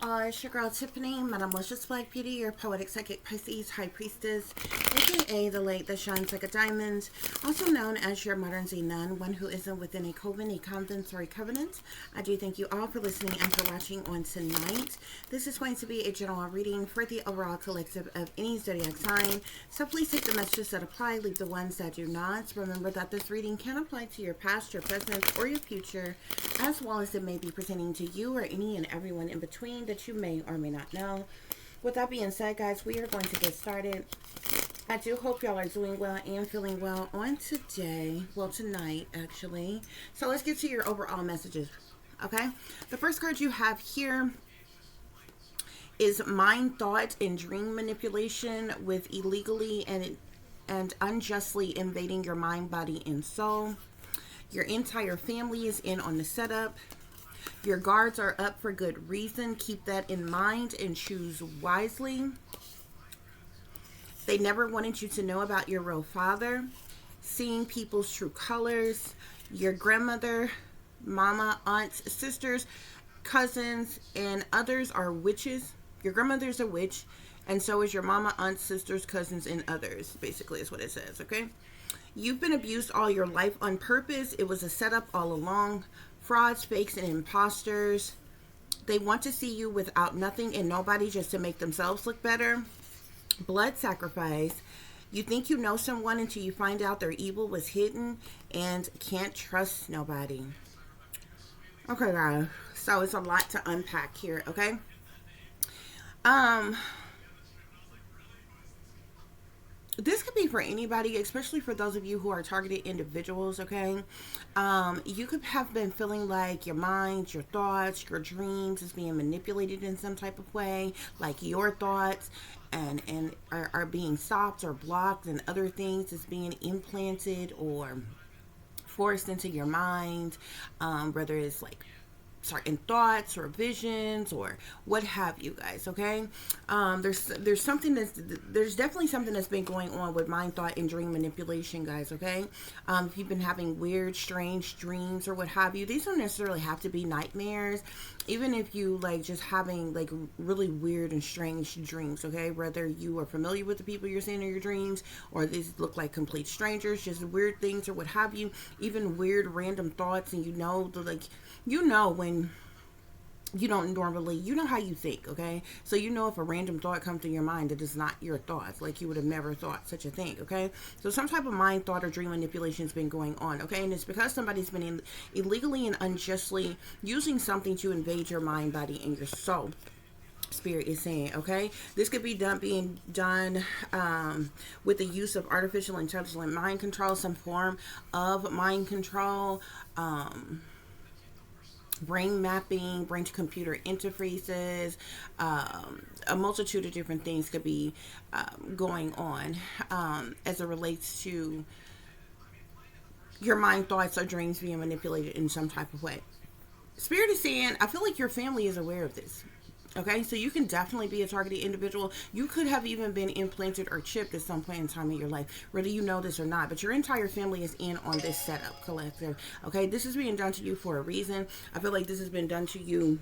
all, it's your girl Tiffany, Metamorphosis Black Beauty, your poetic psychic Pisces high priestess, aka the light that shines like a diamond, also known as your modern Z nun, one who isn't within a coven, a convent, or a covenant. I do thank you all for listening and for watching on tonight. This is going to be a general reading for the overall collective of any zodiac sign, so please take the messages that apply, leave the ones that do not. Remember that this reading can apply to your past, your present, or your future, as well as it may be pertaining to you or any and everyone in between that you may or may not know. With that being said, guys, we are going to get started. I do hope y'all are doing well and feeling well on today. Well, tonight, actually. So let's get to your overall messages, okay? The first card you have here is mind, thought, and dream manipulation with illegally and unjustly invading your mind, body, and soul. Your entire family is in on the setup. Your guards are up for good reason. Keep that in mind and choose wisely. They never wanted you to know about your real father. Seeing people's true colors. Your grandmother, mama, aunts, sisters, cousins, and others are witches. Your grandmother's a witch, and so is your mama, aunts, sisters, cousins, and others. Basically is what it says, okay? You've been abused all your life on purpose. It was a setup all along. Frauds, fakes, and imposters. They want to see you without nothing and nobody just to make themselves look better. Blood sacrifice. You think you know someone until you find out their evil was hidden and can't trust nobody. Okay, guys. So it's a lot to unpack here, okay? This could be for anybody, especially for those of you who are targeted individuals, okay? You could have been feeling like your mind, your thoughts, your dreams is being manipulated in some type of way, like your thoughts and are being stopped or blocked, and other things is being implanted or forced into your mind, whether it's like certain thoughts or visions or what have you, guys, okay? There's something there's definitely something that's been going on with mind, thought, and dream manipulation, guys, okay? If you've been having weird, strange dreams or what have you, these don't necessarily have to be nightmares. Even if you like just having like really weird and strange dreams, okay? Whether you are familiar with the people you're seeing in your dreams or these look like complete strangers, just weird things or what have you, even weird random thoughts, and when you don't normally, you know how you think, okay? So you know if a random thought comes to your mind that is not your thoughts, like you would have never thought such a thing, okay? So some type of mind, thought, or dream manipulation has been going on, okay? And it's because somebody's been illegally and unjustly using something to invade your mind, body, and your soul. Spirit is saying, okay? This could be being done with the use of artificial intelligent mind control, some form of mind control, brain mapping, brain to computer interfaces, a multitude of different things could be going on as it relates to your mind, thoughts, or dreams being manipulated in some type of way. Spirit is saying, I feel like your family is aware of this. Okay, so you can definitely be a targeted individual. You could have even been implanted or chipped at some point in time in your life, whether you know this or not. But your entire family is in on this setup, collective. Okay, this is being done to you for a reason. I feel like this has been done to you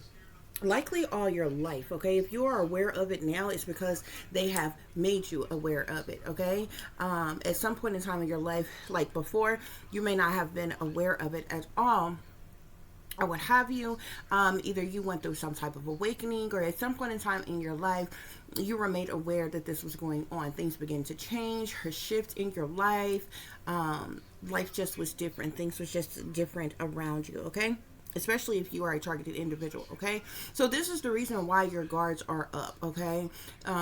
likely all your life, okay? If you are aware of it now, it's because they have made you aware of it, okay? At some point in time in your life, like before, you may not have been aware of it at all, or what have you. Either you went through some type of awakening, or at some point in time in your life you were made aware that this was going on. Things began to change or shift in your life. Life just was different. Things was just different around you, okay? Especially if you are a targeted individual, okay? So this is the reason why your guards are up, okay?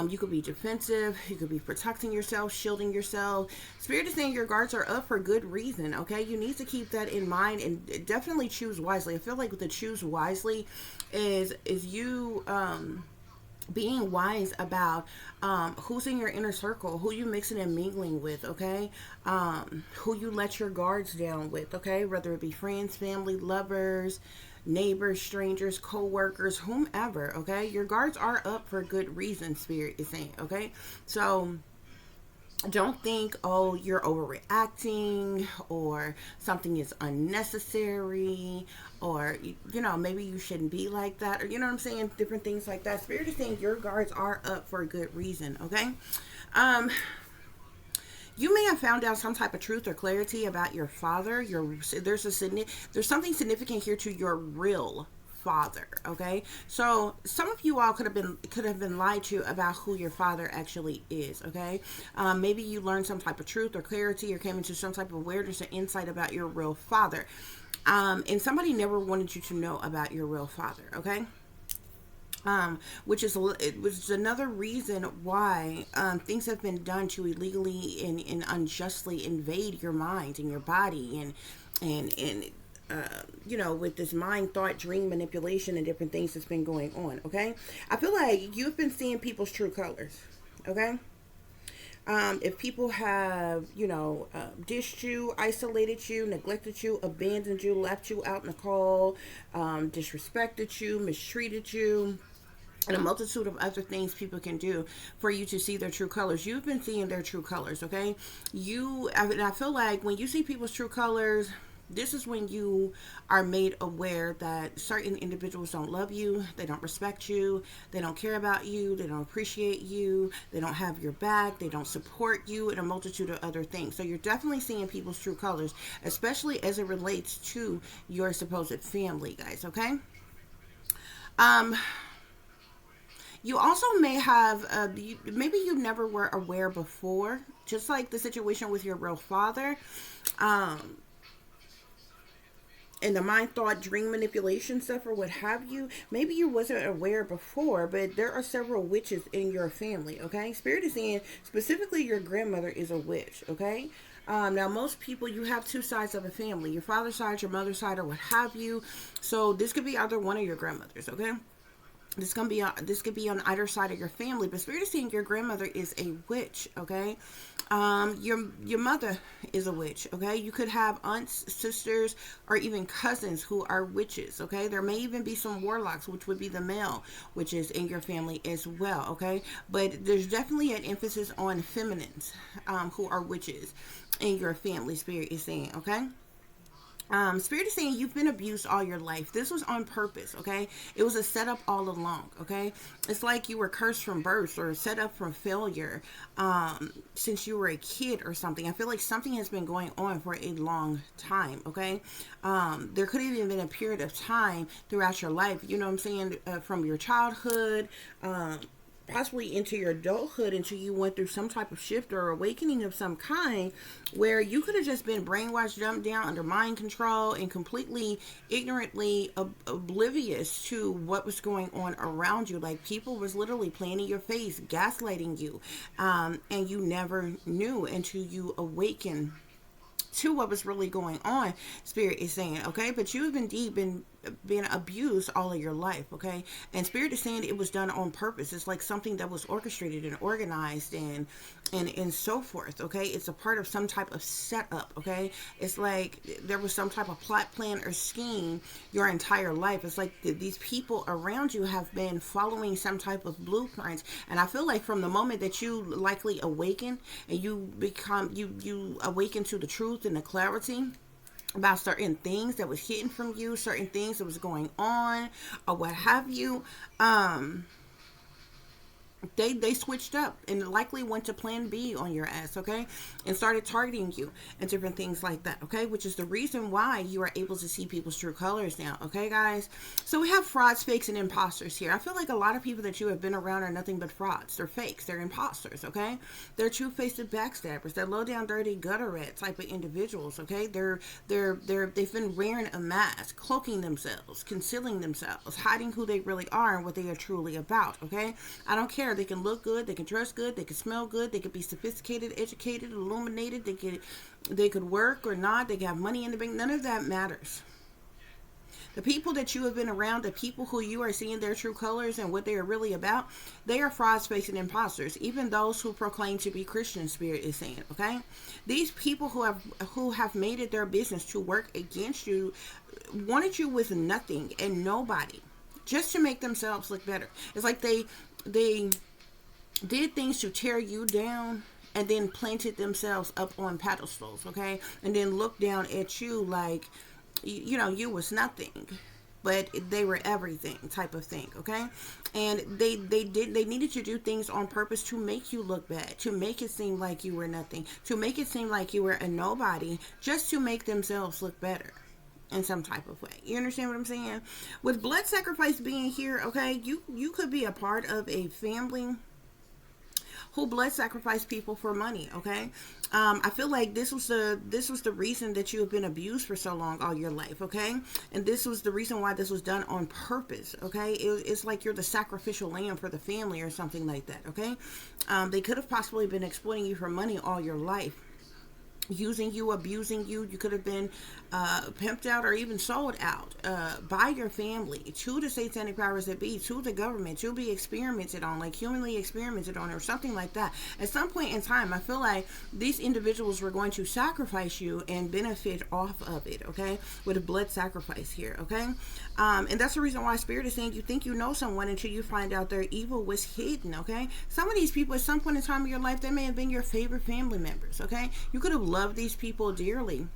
You could be defensive. You could be protecting yourself, shielding yourself. Spirit is saying your guards are up for good reason, okay? You need to keep that in mind and definitely choose wisely. I feel like the choose wisely is you being wise about who's in your inner circle, who you mixing and mingling with, okay? Who you let your guards down with, okay? Whether it be friends, family, lovers, neighbors, strangers, co-workers, whomever, okay? Your guards are up for good reason, Spirit is saying, okay? So Don't think, oh, you're overreacting, or something is unnecessary, or maybe you shouldn't be like that, or you know what I'm saying, different things like that. Spirit is saying your guards are up for a good reason. Okay. um you may have found out some type of truth or clarity about your father. There's something significant here to your real father. Okay, so some of you all could have been lied to about who your father actually is. Okay, maybe you learned some type of truth or clarity, or came into some type of awareness or insight about your real father, and somebody never wanted you to know about your real father. Okay, it was another reason why things have been done to illegally and unjustly invade your mind and your body, and with this mind, thought, dream manipulation and different things that's been going on. Okay, I feel like you've been seeing people's true colors. Okay. If people have, dished you, isolated you, neglected you, abandoned you, left you out in the cold, disrespected you, mistreated you, and a multitude of other things people can do for you to see their true colors. You've been seeing their true colors. Okay, I feel like when you see people's true colors, this is when you are made aware that certain individuals don't love you, they don't respect you, they don't care about you, they don't appreciate you, they don't have your back, they don't support you, and a multitude of other things. So you're definitely seeing people's true colors, especially as it relates to your supposed family, guys. Okay. um You also may have, maybe you never were aware before, just like the situation with your real father, um, and the mind, thought, dream manipulation stuff, or what have you. Maybe you wasn't aware before, but there are several witches in your family. Okay, Spirit is saying specifically your grandmother is a witch. Okay. Now, most people, you have two sides of a family: your father's side, your mother's side, or what have you. So this could be either one of your grandmothers. Okay. This could be on either side of your family, but Spirit is saying your grandmother is a witch. Okay, your mother is a witch. Okay, you could have aunts, sisters, or even cousins who are witches. Okay, there may even be some warlocks, which would be the male witches in your family as well. Okay, but there's definitely an emphasis on feminines who are witches in your family. Spirit is saying. Okay. Spirit is saying you've been abused all your life. This was on purpose. Okay, it was a setup all along. Okay, it's like you were cursed from birth or set up from failure since you were a kid or something. I feel like something has been going on for a long time. Okay, there could have even been a period of time throughout your life. You know what I'm saying, from your childhood. Possibly into your adulthood, until you went through some type of shift or awakening of some kind, where you could have just been brainwashed, dumbed down, under mind control, and completely ignorantly oblivious to what was going on around you. Like, people was literally playing in your face, gaslighting you, and you never knew until you awaken to what was really going on. Spirit is saying. Okay, but you have indeed been abused all of your life. Okay, and Spirit is saying it was done on purpose. It's like something that was orchestrated and organized and so forth. Okay, it's a part of some type of setup. Okay, it's like there was some type of plot, plan, or scheme your entire life. It's like these people around you have been following some type of blueprints, and I feel like from the moment that you likely awaken and you awaken to the truth and the clarity about certain things that was hidden from you, certain things that was going on, or what have you, they switched up and likely went to plan B on your ass. Okay, and started targeting you and different things like that. Okay, which is the reason why you are able to see people's true colors now. Okay, guys, so we have frauds, fakes, and imposters here. I feel like a lot of people that you have been around are nothing but frauds. They're fakes, they're imposters. Okay, they're two-faced backstabbers, they're low down, dirty, gutter rat type of individuals. Okay, they've been wearing a mask, cloaking themselves, concealing themselves, hiding who they really are and what they are truly about. Okay, I don't care. They can look good, they can dress good, they can smell good, they could be sophisticated, educated, illuminated, they could work or not, they can have money in the bank. None of that matters. The people that you have been around, the people who you are seeing their true colors and what they are really about, they are frauds, fakes, and imposters. Even those who proclaim to be Christian, Spirit is saying. Okay, these people who have made it their business to work against you, wanted you with nothing and nobody, just to make themselves look better. It's like they did things to tear you down and then planted themselves up on pedestals, okay? And then looked down at you like, you was nothing, but they were everything, type of thing, okay? And they needed to do things on purpose to make you look bad, to make it seem like you were nothing, to make it seem like you were a nobody, just to make themselves look better in some type of way. You understand what I'm saying? With blood sacrifice being here, okay, you could be a part of a family who blood sacrificed people for money, okay? I feel like this was the reason that you have been abused for so long, all your life, okay? And this was the reason why this was done on purpose, okay? It's like you're the sacrificial lamb for the family or something like that, okay? They could have possibly been exploiting you for money all your life, using you, abusing you. You could have been pimped out or even sold out by your family to the satanic powers that be, to the government, to be experimented on, like humanly experimented on or something like that. At some point in time, I feel like these individuals were going to sacrifice you and benefit off of it, okay? With a blood sacrifice here, okay? And that's the reason why Spirit is saying you think you know someone until you find out their evil was hidden, okay? Some of these people at some point in time in your life, they may have been your favorite family members, okay? You could have loved these people dearly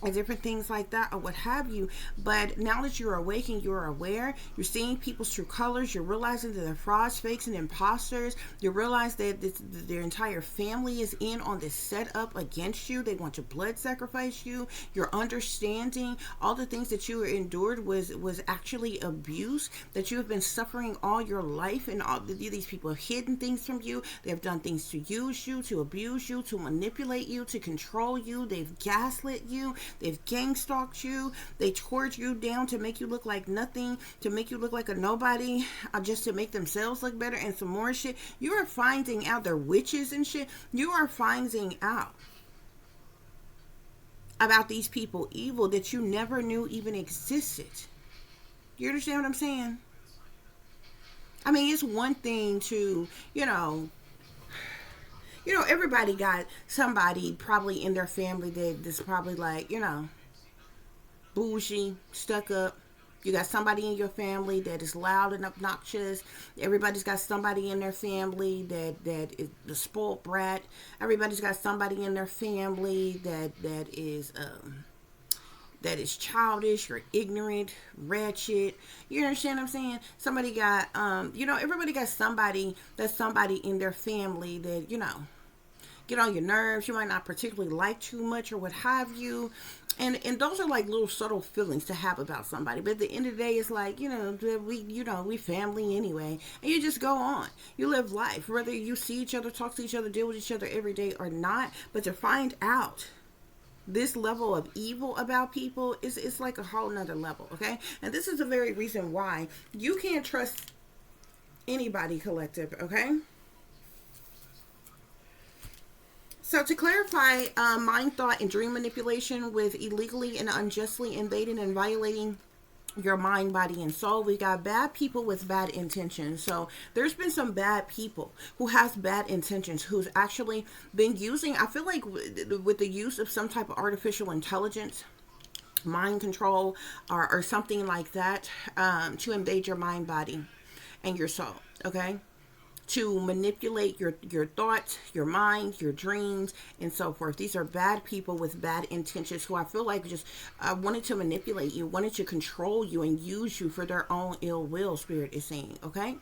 and different things like that or what have you, but now that you're awake and you're aware, you're seeing people's true colors, you're realizing that they're frauds, fakes, and imposters. You realize that their entire family is in on this setup against you. They want to blood sacrifice you. You're understanding all the things that you endured was actually abuse, that you have been suffering all your life, and all these people have hidden things from you. They have done things to use you, to abuse you, to manipulate you, to control you. They've gaslit you. They've gang stalked you. They tore you down to make you look like nothing, to make you look like a nobody, just to make themselves look better and some more shit. You are finding out they're witches and shit. You are finding out about these people evil that you never knew even existed. You understand what I'm saying? I mean, it's one thing to, everybody got somebody probably in their family that's probably like, bougie, stuck up. You got somebody in your family that is loud and obnoxious. Everybody's got somebody in their family that is the spoiled brat. Everybody's got somebody in their family that is childish or ignorant, wretched. You understand what I'm saying? Somebody got, everybody got somebody in their family that, get on your nerves. You might not particularly like too much or what have you. And those are like little subtle feelings to have about somebody. But at the end of the day, it's like, we family anyway. And you just go on. You live life. Whether you see each other, talk to each other, deal with each other every day or not. But to find out this level of evil about people, it's like a whole nother level, okay? And this is the very reason why you can't trust anybody, collective, okay? So to clarify, mind, thought, and dream manipulation with illegally and unjustly invading and violating your mind, body, and soul. We got bad people with bad intentions. So there's been some bad people who has bad intentions, who's actually been using, I feel like with the use of some type of artificial intelligence, mind control, or something like that, to invade your mind, body, and your soul, okay? To manipulate your thoughts, your mind, your dreams, and so forth. These are bad people with bad intentions who I feel like just wanted to manipulate you, wanted to control you and use you for their own ill will, Spirit is saying, okay?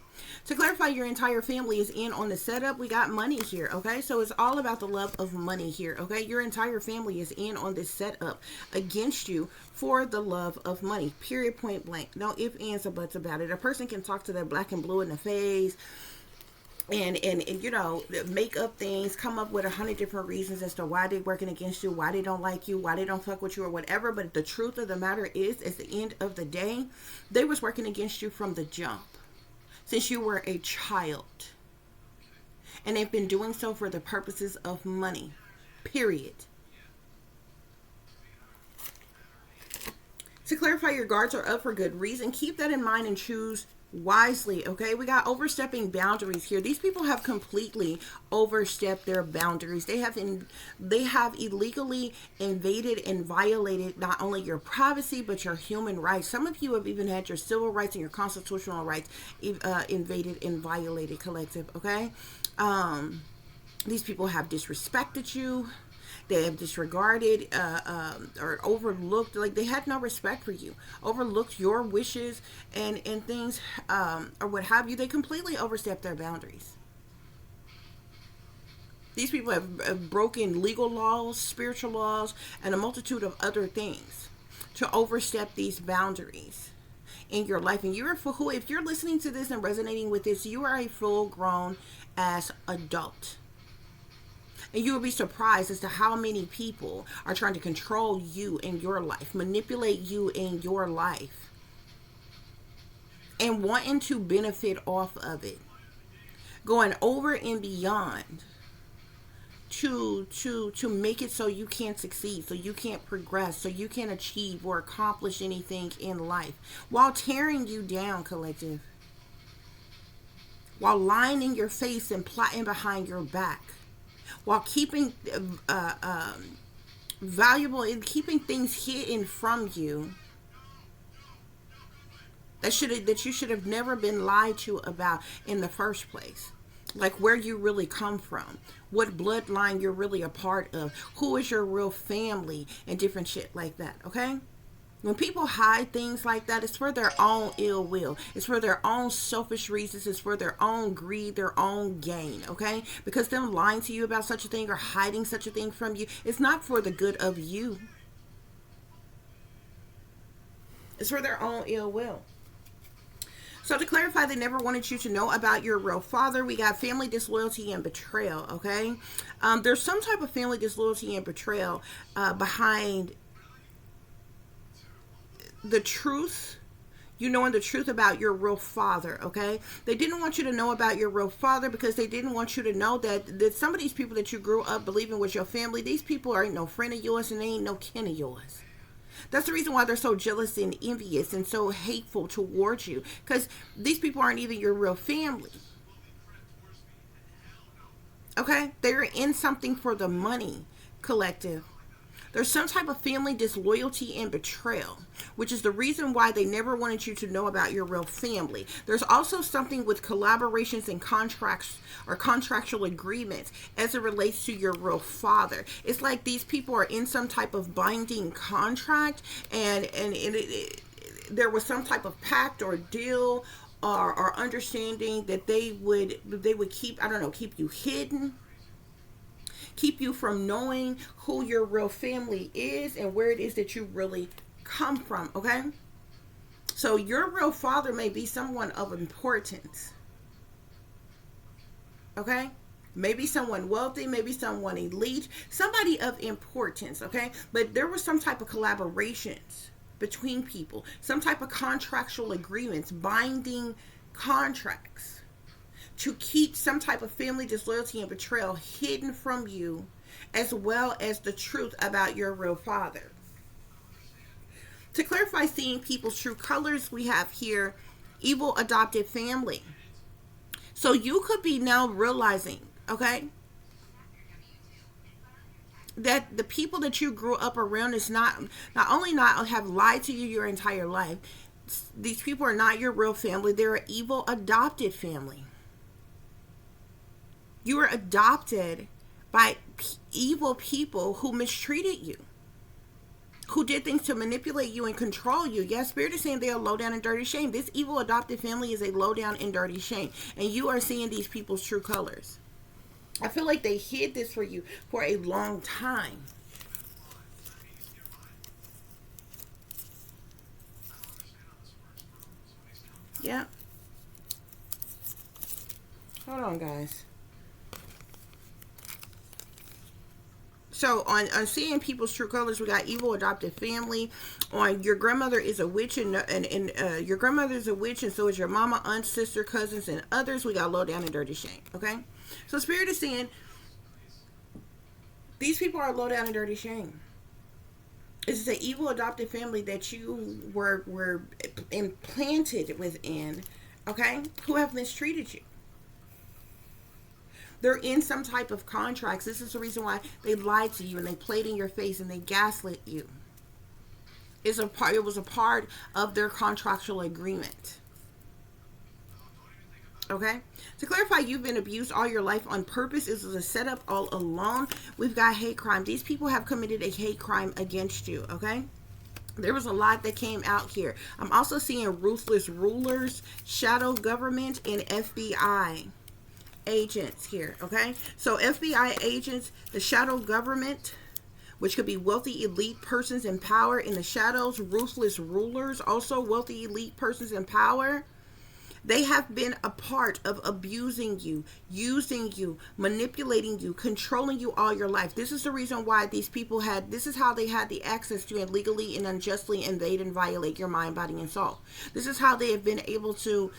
To clarify, your entire family is in on the setup. We got money here, okay? So it's all about the love of money here, okay? Your entire family is in on this setup against you for the love of money, period, point blank. No ifs, ands, or buts about it. A person can talk to their black and blue in the face, and make up things, come up with 100 different reasons as to why they're working against you, why they don't like you, why they don't fuck with you, or whatever. But the truth of the matter is, at the end of the day, they was working against you from the jump, since you were a child. And they've been doing so for the purposes of money, period. To clarify, your guards are up for good reason. Keep that in mind and choose wisely, okay? We got overstepping boundaries here. These people have completely overstepped their boundaries. They have illegally invaded and violated not only your privacy but your human rights. Some of you have even had your civil rights and your constitutional rights invaded and violated, collective, okay? These people have disrespected you. They have disregarded or overlooked, like they had no respect for you, overlooked your wishes and things, or what have you. They completely overstepped their boundaries. These people have broken legal laws, spiritual laws, and a multitude of other things to overstep these boundaries in your life. And you're for who, if you're listening to this and resonating with this, you are a full grown ass adult. And you will be surprised as to how many people are trying to control you in your life, manipulate you in your life, and wanting to benefit off of it, going over and beyond to make it so you can't succeed, so you can't progress, so you can't achieve or accomplish anything in life, while tearing you down, collective, while lying in your face and plotting behind your back, while keeping valuable and keeping things hidden from you that you should have never been lied to about in the first place. Like where you really come from, what bloodline you're really a part of, who is your real family, and different shit like that, okay? When people hide things like that, it's for their own ill will. It's for their own selfish reasons. It's for their own greed, their own gain, okay? Because them lying to you about such a thing or hiding such a thing from you, it's not for the good of you. It's for their own ill will. So to clarify, they never wanted you to know about your real father. We got family disloyalty and betrayal, okay? There's some type of family disloyalty and betrayal behind the truth, you knowing the truth about your real father, okay? They didn't want you to know about your real father because they didn't want you to know that some of these people that you grew up believing was your family, these people ain't no friend of yours and they ain't no kin of yours. That's the reason why they're so jealous and envious and so hateful towards you, because these people aren't even your real family. Okay? They're in something for the money, collective. There's some type of family disloyalty and betrayal, which is the reason why they never wanted you to know about your real family. There's also something with collaborations and contracts or contractual agreements as it relates to your real father. It's like these people are in some type of binding contract, and there was some type of pact or deal or understanding that they would keep, I don't know, keep you hidden, keep you from knowing who your real family is and where it is that you really come from, okay? So your real father may be someone of importance, okay? Maybe someone wealthy, maybe someone elite, somebody of importance, okay? But there was some type of collaborations between people, some type of contractual agreements, binding contracts, to keep some type of family disloyalty and betrayal hidden from you, as well as the truth about your real father. To clarify seeing people's true colors, we have here evil adopted family. So you could be now realizing, okay, that the people that you grew up around is not only not have lied to you your entire life, these people are not your real family. They're an evil adopted family. You were adopted by evil people who mistreated you, who did things to manipulate you and control you. Yes, Spirit is saying they are low down and dirty shame. This evil adopted family is a low down and dirty shame. And you are seeing these people's true colors. I feel like they hid this for you for a long time. Yeah. Hold on, guys. So on seeing people's true colors, we got evil adopted family. On your grandmother is a witch, and your grandmother is a witch, and so is your mama, aunt, sister, cousins, and others. We got low down and dirty shame. Okay, so Spirit is saying these people are low down and dirty shame. It's the evil adopted family that you were implanted within. Okay, who have mistreated you. They're in some type of contracts. This is the reason why they lied to you and they played in your face and they gaslit you. It was a part of their contractual agreement. Okay? To clarify, you've been abused all your life on purpose. This is a setup all along. We've got hate crime. These people have committed a hate crime against you. Okay? There was a lot that came out here. I'm also seeing ruthless rulers, shadow government, and FBI agents here. Okay? So FBI agents, the shadow government, which could be wealthy elite persons in power in the shadows, ruthless rulers, also wealthy elite persons in power. They have been a part of abusing you, using you, manipulating you, controlling you all your life. This is the reason why these people this is how they had the access to illegally and unjustly invade and violate your mind, body, and soul. This is how they have been able to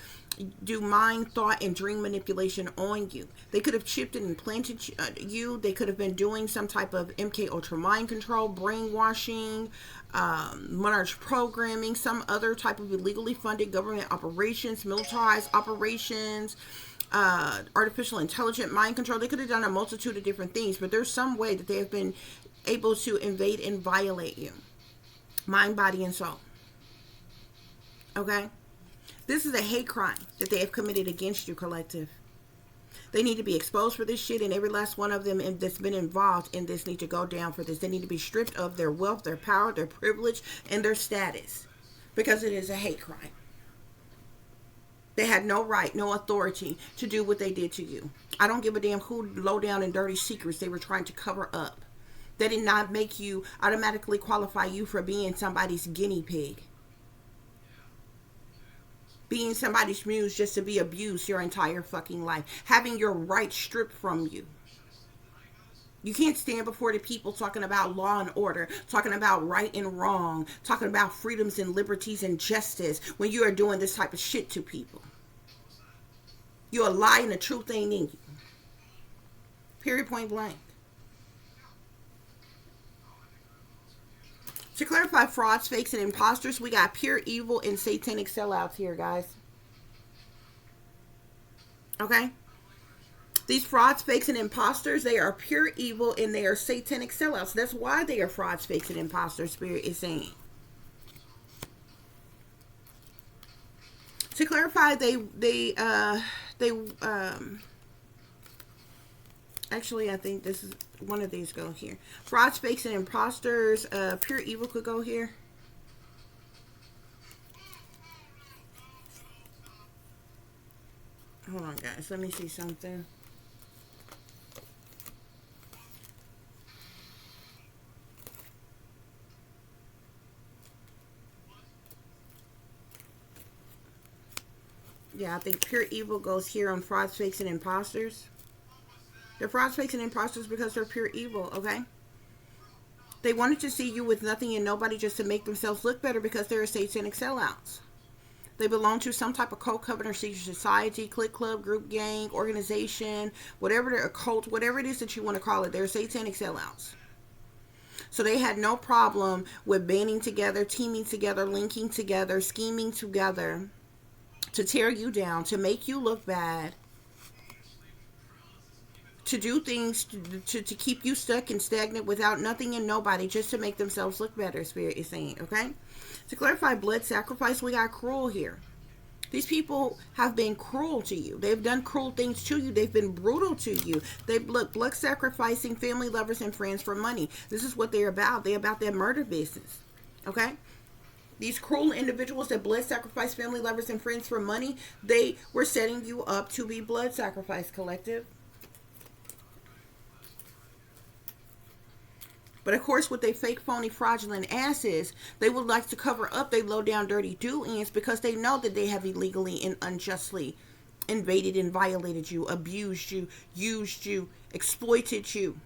do mind, thought, and dream manipulation on you. They could have chipped and implanted you. They could have been doing some type of MK Ultra mind control, brainwashing, monarch programming, some other type of illegally funded government operations, militarized operations, artificial intelligent mind control. They could have done a multitude of different things, but there's some way that they have been able to invade and violate you, mind, body, and soul. Okay? This is a hate crime that they have committed against you, collective. They need to be exposed for this shit, and every last one of them that's been involved in this need to go down for this. They need to be stripped of their wealth, their power, their privilege, and their status, because it is a hate crime. They had no right, no authority to do what they did to you. I don't give a damn who low down and dirty secrets they were trying to cover up. They did not make you automatically qualify you for being somebody's guinea pig. Being somebody's muse just to be abused your entire fucking life. Having your rights stripped from you. You can't stand before the people talking about law and order, talking about right and wrong, talking about freedoms and liberties and justice when you are doing this type of shit to people. You're a lie and the truth ain't in you. Period, point blank. To clarify frauds, fakes, and imposters, we got pure evil and satanic sellouts here, guys. Okay? These frauds, fakes, and imposters, they are pure evil and they are satanic sellouts. That's why they are frauds, fakes, and imposters, Spirit is saying. To clarify, actually, I think this is one of these go here. Frauds, fakes, and imposters. Pure evil could go here. Hold on, guys. Let me see something. Yeah, I think pure evil goes here on frauds, fakes, and imposters. They're frauds, fakes, and imposters because they're pure evil, okay? They wanted to see you with nothing and nobody just to make themselves look better because they're satanic sellouts. They belong to some type of cult, covenant, or secret society, clique, club, group, gang, organization, whatever they're, a cult, whatever it is that you want to call it. They're satanic sellouts. So they had no problem with banding together, teaming together, linking together, scheming together to tear you down, to make you look bad, to do things to keep you stuck and stagnant without nothing and nobody, just to make themselves look better, Spirit is saying, okay? To clarify blood sacrifice, we got cruel here. These people have been cruel to you. They've done cruel things to you. They've been brutal to you. They've blood sacrificing family, lovers, and friends for money. This is what they're about. They're about their murder business, okay? These cruel individuals that blood sacrifice family, lovers, and friends for money, they were setting you up to be blood sacrifice, collective. But of course, with their fake, phony, fraudulent asses, they would like to cover up their low down, dirty do-ins because they know that they have illegally and unjustly invaded and violated you, abused you, used you, exploited you.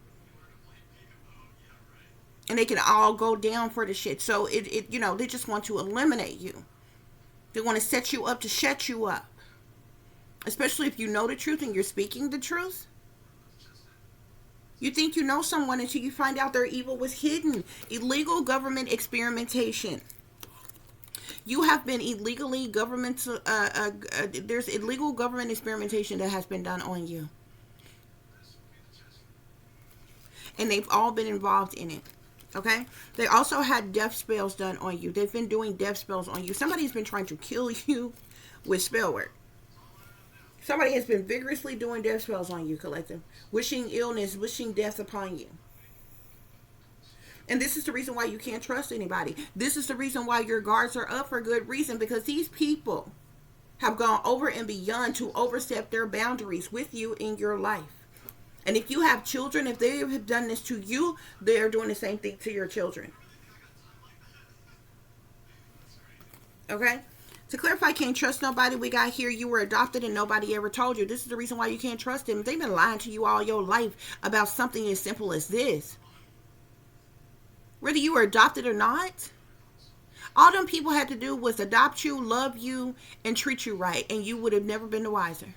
And they can all go down for the shit. So you know, they just want to eliminate you. They want to set you up to shut you up. Especially if you know the truth and you're speaking the truth. You think you know someone until you find out their evil was hidden. Illegal government experimentation. You have been illegally there's illegal government experimentation that has been done on you. And they've all been involved in it. Okay? They also had death spells done on you. They've been doing death spells on you. Somebody's been trying to kill you with spell work. Somebody has been vigorously doing death spells on you, collective. Wishing illness, wishing death upon you. And this is the reason why you can't trust anybody. This is the reason why your guards are up for good reason. Because these people have gone over and beyond to overstep their boundaries with you in your life. And if you have children, if they have done this to you, they're doing the same thing to your children. Okay? To clarify, can't trust nobody, we got here, you were adopted and nobody ever told you. This is the reason why you can't trust them. They've been lying to you all your life about something as simple as this. Whether you were adopted or not, all them people had to do was adopt you, love you, and treat you right, and you would have never been the wiser.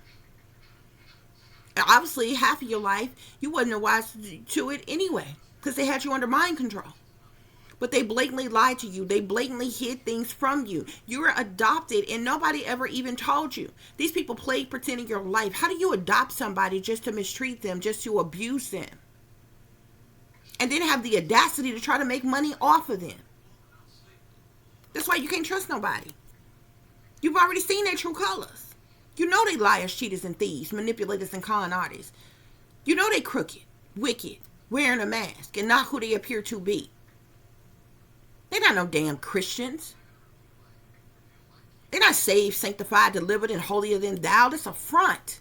And obviously, half of your life, you wasn't the wise to it anyway, because they had you under mind control. But they blatantly lied to you. They blatantly hid things from you. You were adopted and nobody ever even told you. These people played pretend in your life. How do you adopt somebody just to mistreat them, just to abuse them? And then have the audacity to try to make money off of them. That's why you can't trust nobody. You've already seen their true colors. You know they liars, cheaters, and thieves, manipulators, and con artists. You know they crooked, wicked, wearing a mask, and not who they appear to be. They're not no damn Christians. They're not saved, sanctified, delivered, and holier than thou. That's a front.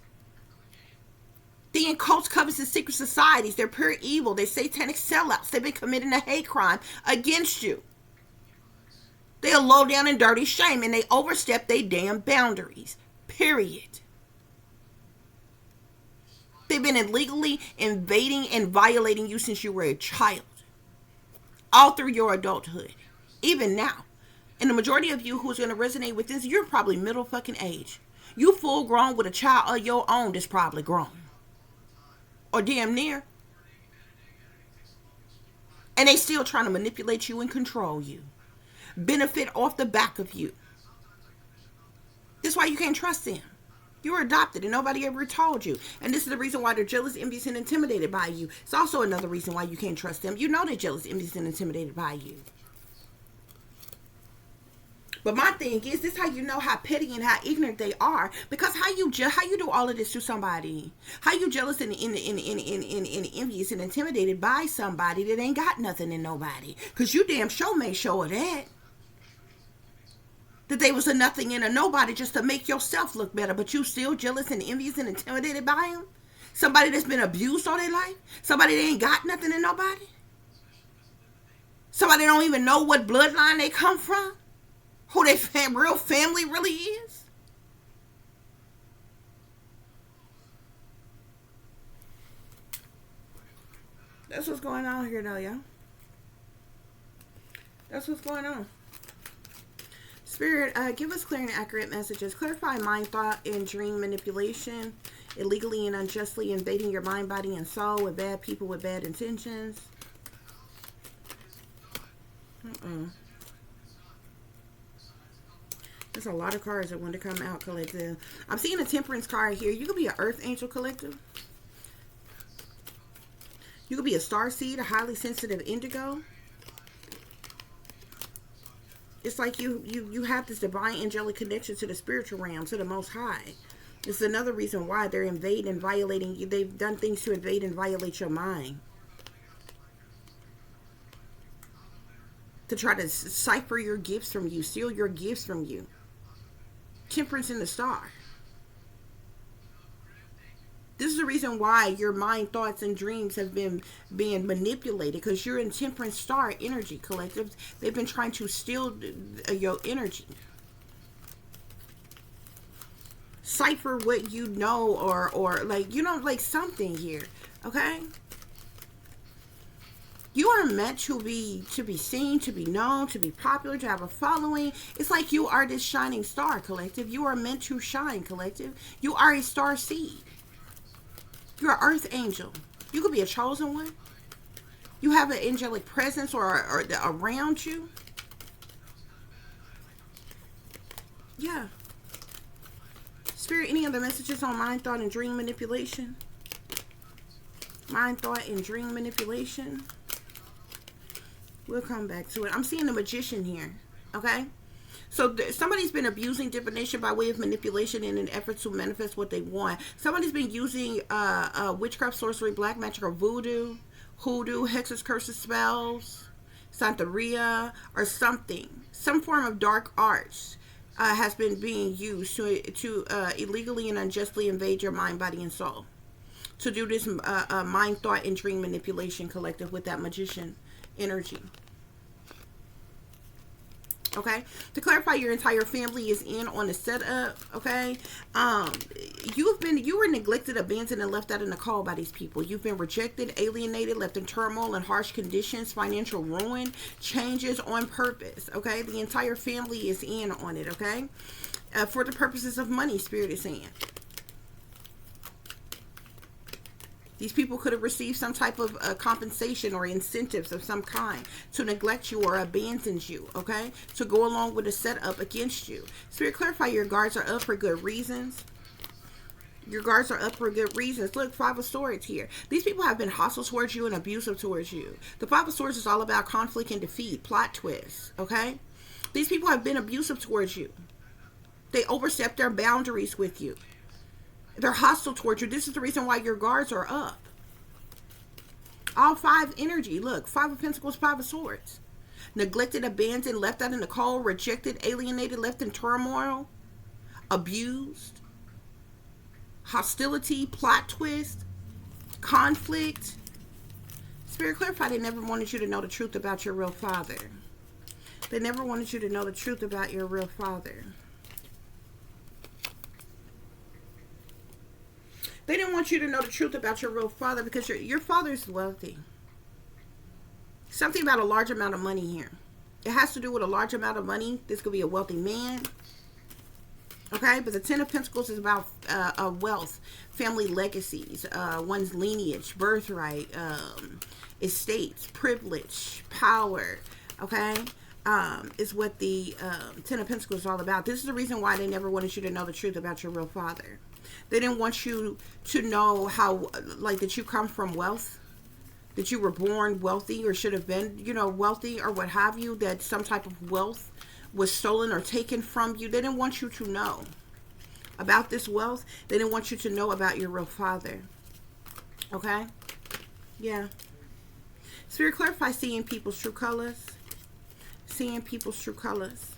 They're in cults, covets, and secret societies. They're pure evil. They're satanic sellouts. They've been committing a hate crime against you. They're low down and dirty shame, and they overstep their damn boundaries. Period. They've been illegally invading and violating you since you were a child. All through your adulthood. Even now. And the majority of you who's going to resonate with this, you're probably middle fucking age. You full grown with a child of your own that's probably grown. Or damn near. And they still trying to manipulate you and control you. Benefit off the back of you. That's why you can't trust them. You were adopted and nobody ever told you. And this is the reason why they're jealous, envious, and intimidated by you. It's also another reason why you can't trust them. You know they're jealous, envious, and intimidated by you. But my thing is, this is how you know how petty and how ignorant they are. Because how you do all of this to somebody? How you jealous and envious and intimidated by somebody that ain't got nothing in nobody? Because you damn sure made sure of that. That they was a nothing and a nobody just to make yourself look better. But you still jealous and envious and intimidated by them? Somebody that's been abused all their life? Somebody that ain't got nothing in nobody? Somebody that don't even know what bloodline they come from? Who their real family really is? That's what's going on here though, y'all. That's what's going on. Spirit, give us clear and accurate messages. Clarify mind, thought, and dream manipulation. Illegally and unjustly invading your mind, body, and soul with bad people with bad intentions. There's a lot of cards that want to come out, collective. I'm seeing a temperance card here. You could be an earth angel, collective. You could be a star seed, a highly sensitive indigo. It's like you have this divine angelic connection to the spiritual realm, to the Most High. This is another reason why they're invading and violating you. They've done things to invade and violate your mind. To try to cipher your gifts from you, steal your gifts from you. Temperance in the star. This is the reason why your mind, thoughts, and dreams have been being manipulated. Because you're in temperance star energy, collective. They've been trying to steal your energy. Cipher what you know or like, you know, like something here. Okay? You are meant to be seen, to be known, to be popular, to have a following. It's like you are this shining star, collective. You are meant to shine, collective. You are a star seed. You're an earth angel. You could be a chosen one. You have an angelic presence or around you. Yeah. Spirit, any other messages on mind, thought, and dream manipulation? Mind, thought, and dream manipulation. We'll come back to it. I'm seeing the magician here. Okay? So somebody's been abusing divination by way of manipulation in an effort to manifest what they want. Somebody's been using witchcraft, sorcery, black magic, or voodoo, hoodoo, hexes, curses, spells, santeria, or something. Some form of dark arts has been being used to illegally and unjustly invade your mind, body, and soul. To do this mind, thought, and dream manipulation collective with that magician energy. Okay, to clarify, your entire family is in on the setup. Okay, you were neglected, abandoned, and left out in the cold by these people. You've been rejected, alienated, left in turmoil and harsh conditions, financial ruin, changes on purpose. Okay, the entire family is in on it. Okay, for the purposes of money, Spirit is saying. These people could have received some type of compensation or incentives of some kind to neglect you or abandon you, okay? To go along with a setup against you. Spirit, clarify, your guards are up for good reasons. Your guards are up for good reasons. Look, Five of Swords here. These people have been hostile towards you and abusive towards you. The Five of Swords is all about conflict and defeat, plot twists, okay? These people have been abusive towards you. They overstepped their boundaries with you. They're hostile towards you. This is the reason why your guards are up. All five energy. Look, Five of Pentacles, Five of Swords. Neglected, abandoned, left out in the cold, rejected, alienated, left in turmoil, abused, hostility, plot twist, conflict. Spirit, clarify, they never wanted you to know the truth about your real father. They never wanted you to know the truth about your real father. They didn't want you to know the truth about your real father because your father is wealthy. Something about a large amount of money here. It has to do with a large amount of money. This could be a wealthy man. Okay, but the Ten of Pentacles is about wealth, family legacies, one's lineage, birthright, estates, privilege, power. Okay, is what the Ten of Pentacles is all about. This is the reason why they never wanted you to know the truth about your real father. They didn't want you to know how, like, that you come from wealth, that you were born wealthy or should have been, you know, wealthy or what have you, that some type of wealth was stolen or taken from you. They didn't want you to know about this wealth. They didn't want you to know about your real father. Okay? Yeah. Spirit, clarify, seeing people's true colors. Seeing people's true colors.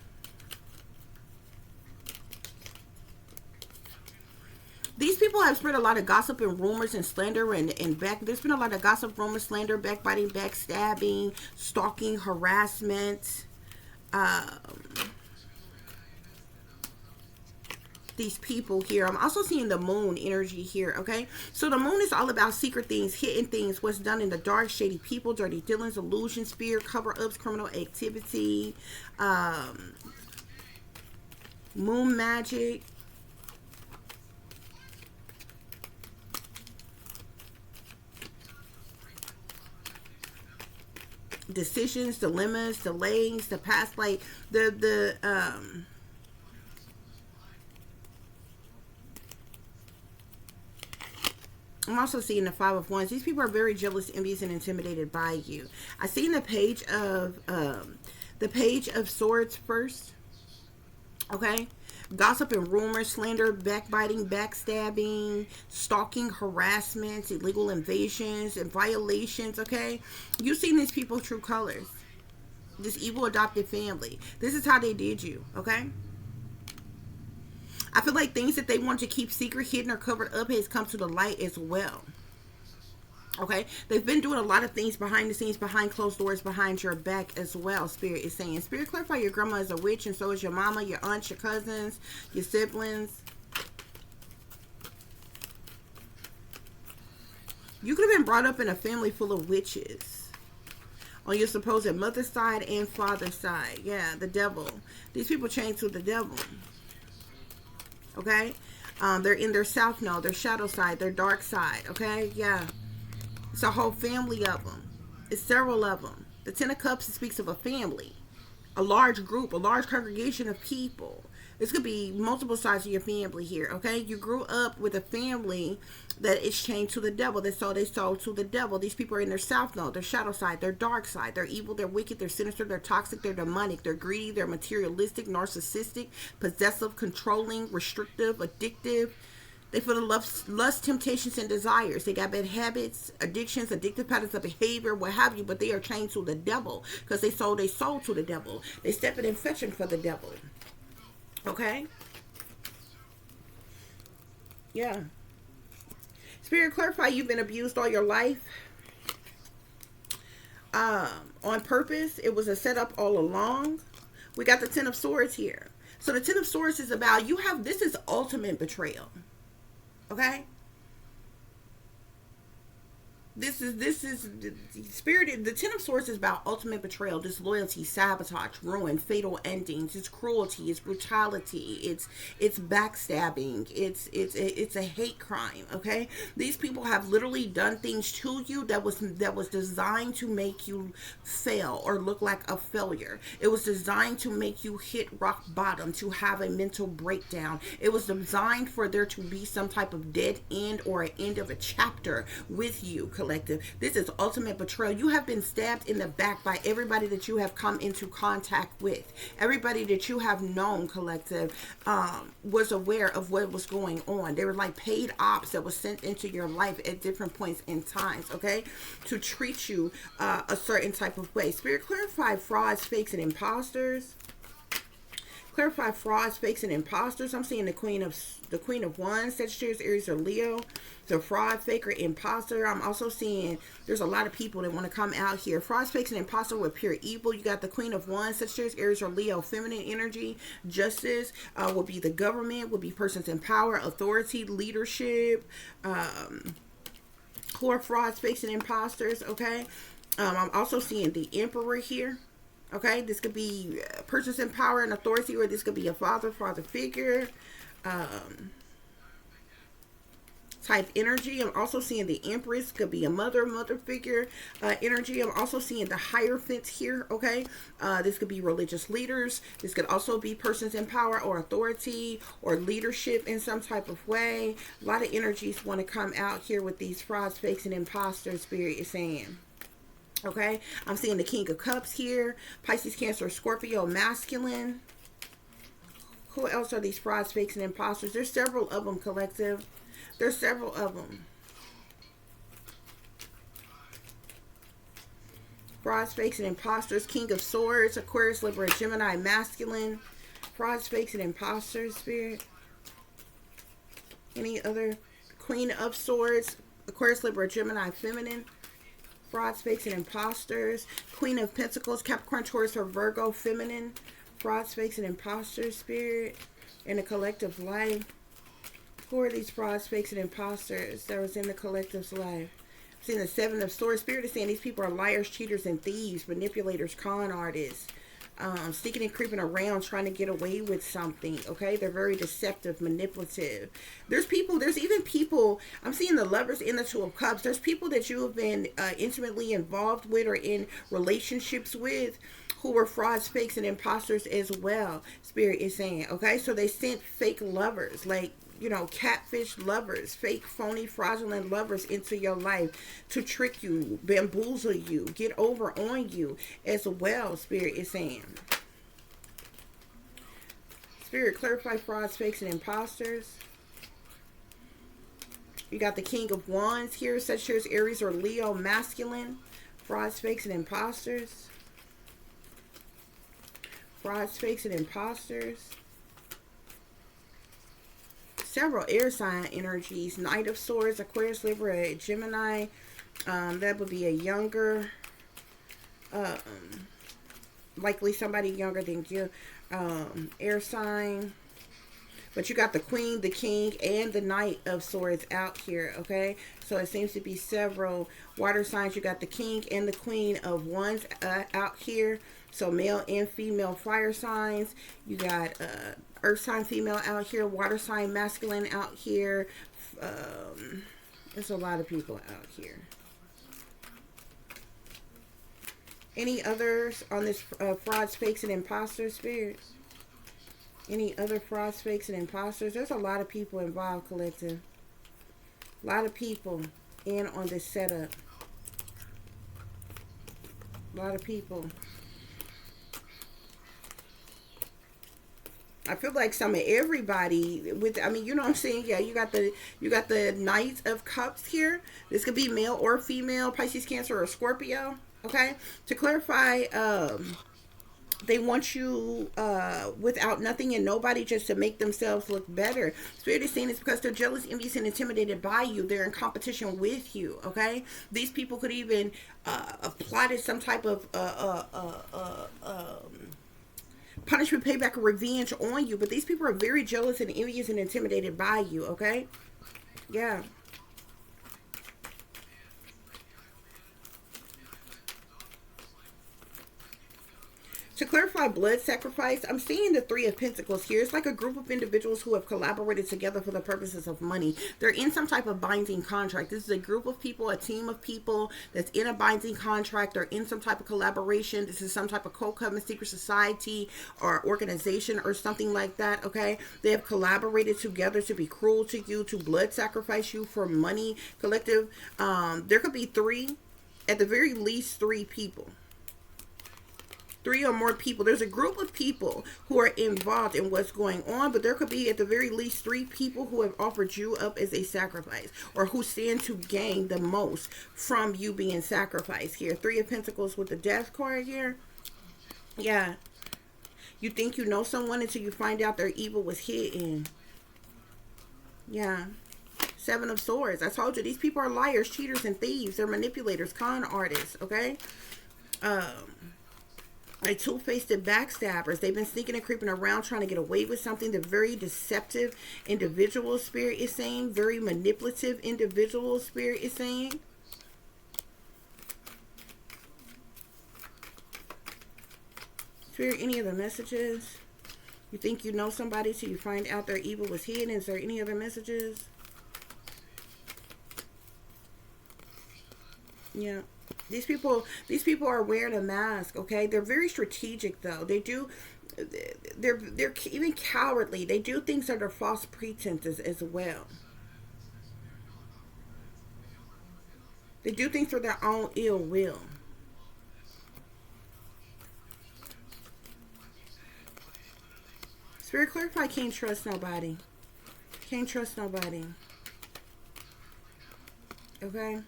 These people have spread a lot of gossip and rumors and slander and there's been a lot of gossip, rumors, slander, backbiting, backstabbing, stalking, harassment. These people here. I'm also seeing the moon energy here, okay? So the moon is all about secret things, hidden things, what's done in the dark, shady people, dirty dealings, illusions, fear, cover-ups, criminal activity, moon magic. Decisions, dilemmas, delays, the past, like I'm also seeing the Five of Wands. These people are very jealous, envious, and intimidated by you. I see the Page of Swords first. Okay. Gossip and rumors, slander, backbiting, backstabbing, stalking, harassments, illegal invasions, and violations, okay? You've seen these people's true colors. This evil adopted family. This is how they did you, okay? I feel like things that they want to keep secret, hidden, or covered up has come to the light as well. Okay, they've been doing a lot of things behind the scenes, behind closed doors, behind your back as well. Spirit is saying, Spirit, clarify, your grandma is a witch, and so is your mama, your aunts, your cousins, your siblings. You could have been brought up in a family full of witches on your supposed mother's side and father's side. Yeah, the devil. These people chained to the devil. Okay, they're in their south node, their shadow side, their dark side. Okay, yeah. It's a whole family of them. It's several of them. The Ten of Cups speaks of a family, a large group, a large congregation of people. This could be multiple sides of your family here, okay? You grew up with a family that is chained to the devil. They sold to the devil. These people are in their south node, their shadow side, their dark side. They're evil, they're wicked, they're sinister, they're toxic, they're demonic, they're greedy, they're materialistic, narcissistic, possessive, controlling, restrictive, addictive. They feel the lust, temptations, and desires. They got bad habits, addictions, addictive patterns of behavior, what have you, but they are chained to the devil because they sold their soul to the devil. They stepping and fetching for the devil. Okay? Yeah. Spirit, clarify you've been abused all your life. On purpose. It was a setup all along. We got the Ten of Swords here. So the Ten of Swords is about, this is ultimate betrayal. Okay? This is Spirit. The Ten of Swords is about ultimate betrayal, disloyalty, sabotage, ruin, fatal endings. It's cruelty, it's brutality, it's backstabbing, it's a hate crime. Okay, these people have literally done things to you that was designed to make you fail or look like a failure. It was designed to make you hit rock bottom, to have a mental breakdown. It was designed for there to be some type of dead end or an end of a chapter with you, collective. This is ultimate betrayal. You have been stabbed in the back by everybody that you have come into contact with. Everybody that you have known, collective, was aware of what was going on. They were like paid ops that was sent into your life at different points in times, okay, to treat you a certain type of way. Spirit, clarify frauds, fakes, and imposters. Clarify frauds, fakes, and imposters. I'm seeing the Queen of Wands, Sagittarius, Aries, or Leo. The fraud, faker, imposter. I'm also seeing there's a lot of people that want to come out here. Frauds, fakes, and imposter with pure evil. You got the Queen of Wands, Sagittarius, Aries, or Leo, feminine energy. Justice will be the government, will be persons in power, authority, leadership. Core frauds, fakes, and imposters. Okay. I'm also seeing the Emperor here. Okay, this could be persons in power and authority, or this could be a father figure type energy. I'm also seeing the Empress, could be a mother figure energy. I'm also seeing the Hierophant here. Okay, this could be religious leaders. This could also be persons in power or authority or leadership in some type of way. A lot of energies want to come out here with these frauds, fakes, and imposters. Spirit is saying. Okay, I'm seeing the King of Cups here. Pisces, Cancer, Scorpio, masculine. Who else are these frauds, fakes, and imposters? There's several of them, collective. There's several of them. Frauds, fakes, and imposters. King of Swords, Aquarius, Libra, Gemini, masculine. Frauds, fakes, and imposters, Spirit. Any other? Queen of Swords, Aquarius, Libra, Gemini, feminine. Frauds, fakes, and imposters. Queen of Pentacles, Capricorn, Taurus, or Virgo, feminine. Frauds, fakes, and imposters, Spirit. In the collective life. Who are these frauds, fakes, and imposters that was in the collective's life? I'm seeing the Seven of Swords. Spirit is saying these people are liars, cheaters, and thieves, manipulators, con artists. Sneaking and creeping around trying to get away with something. Okay, they're very deceptive, manipulative. There's even people, I'm seeing the Lovers in the Two of Cups. There's people that you have been intimately involved with or in relationships with who were frauds, fakes, and imposters as well. Spirit is saying, okay, so they sent fake lovers, like, you know, catfish lovers, fake, phony, fraudulent lovers into your life to trick you, bamboozle you, get over on you as well, Spirit is saying. Spirit, clarify frauds, fakes, and imposters. You got the King of Wands here, Sagittarius, Aries, or Leo, masculine. Frauds, fakes, and imposters. Frauds, fakes, and imposters. Several air sign energies. Knight of Swords, Aquarius, Libra, Gemini. That would be a younger, likely somebody younger than you, air sign. But you got the Queen, the King, and the Knight of Swords out here, okay? So it seems to be several water signs. You got the King and the Queen of Wands out here. So male and female fire signs. You got earth sign female out here, water sign masculine out here. There's a lot of people out here. Any others on this frauds, fakes, and imposter, Spirits? Any other frauds, fakes, and imposters? There's a lot of people involved, collective. A lot of people in on this setup. A lot of people. I feel like some of everybody with, I mean, you know what I'm saying? Yeah, you got the Knight of Cups here. This could be male or female, Pisces, Cancer, or Scorpio. Okay? To clarify, they want you without nothing and nobody, just to make themselves look better. Spirit is saying it's because they're jealous, envious, and intimidated by you. They're in competition with you, okay? These people could even plotted some type of punishment, payback, or revenge on you. But these people are very jealous and envious and intimidated by you, okay? Yeah. To clarify blood sacrifice, I'm seeing the Three of Pentacles here. It's like a group of individuals who have collaborated together for the purposes of money. They're in some type of binding contract. This is a group of people, a team of people that's in a binding contract or in some type of collaboration. This is some type of co-covenant, secret society or organization or something like that, okay? They have collaborated together to be cruel to you, to blood sacrifice you for money. Collective, there could be three, at the very least three people. Three or more people. There's a group of people who are involved in what's going on, but there could be at the very least three people who have offered you up as a sacrifice, or who stand to gain the most from you being sacrificed here. Three of Pentacles with the Death card here. Yeah. You think you know someone until you find out their evil was hidden. Yeah. Seven of Swords. I told you, these people are liars, cheaters, and thieves. They're manipulators, con artists, okay? Like two-faced backstabbers. They've been sneaking and creeping around trying to get away with something. They're very deceptive individual, Spirit is saying. Very manipulative individual, Spirit is saying. Spirit, any other messages? You think you know somebody till you find out their evil was hidden. Is there any other messages? Yeah. These people are wearing a mask, okay? They're very strategic, though. They're even cowardly. They do things under false pretenses as well. They do things for their own ill will. Spirit, clarify, can't trust nobody. Can't trust nobody. Okay?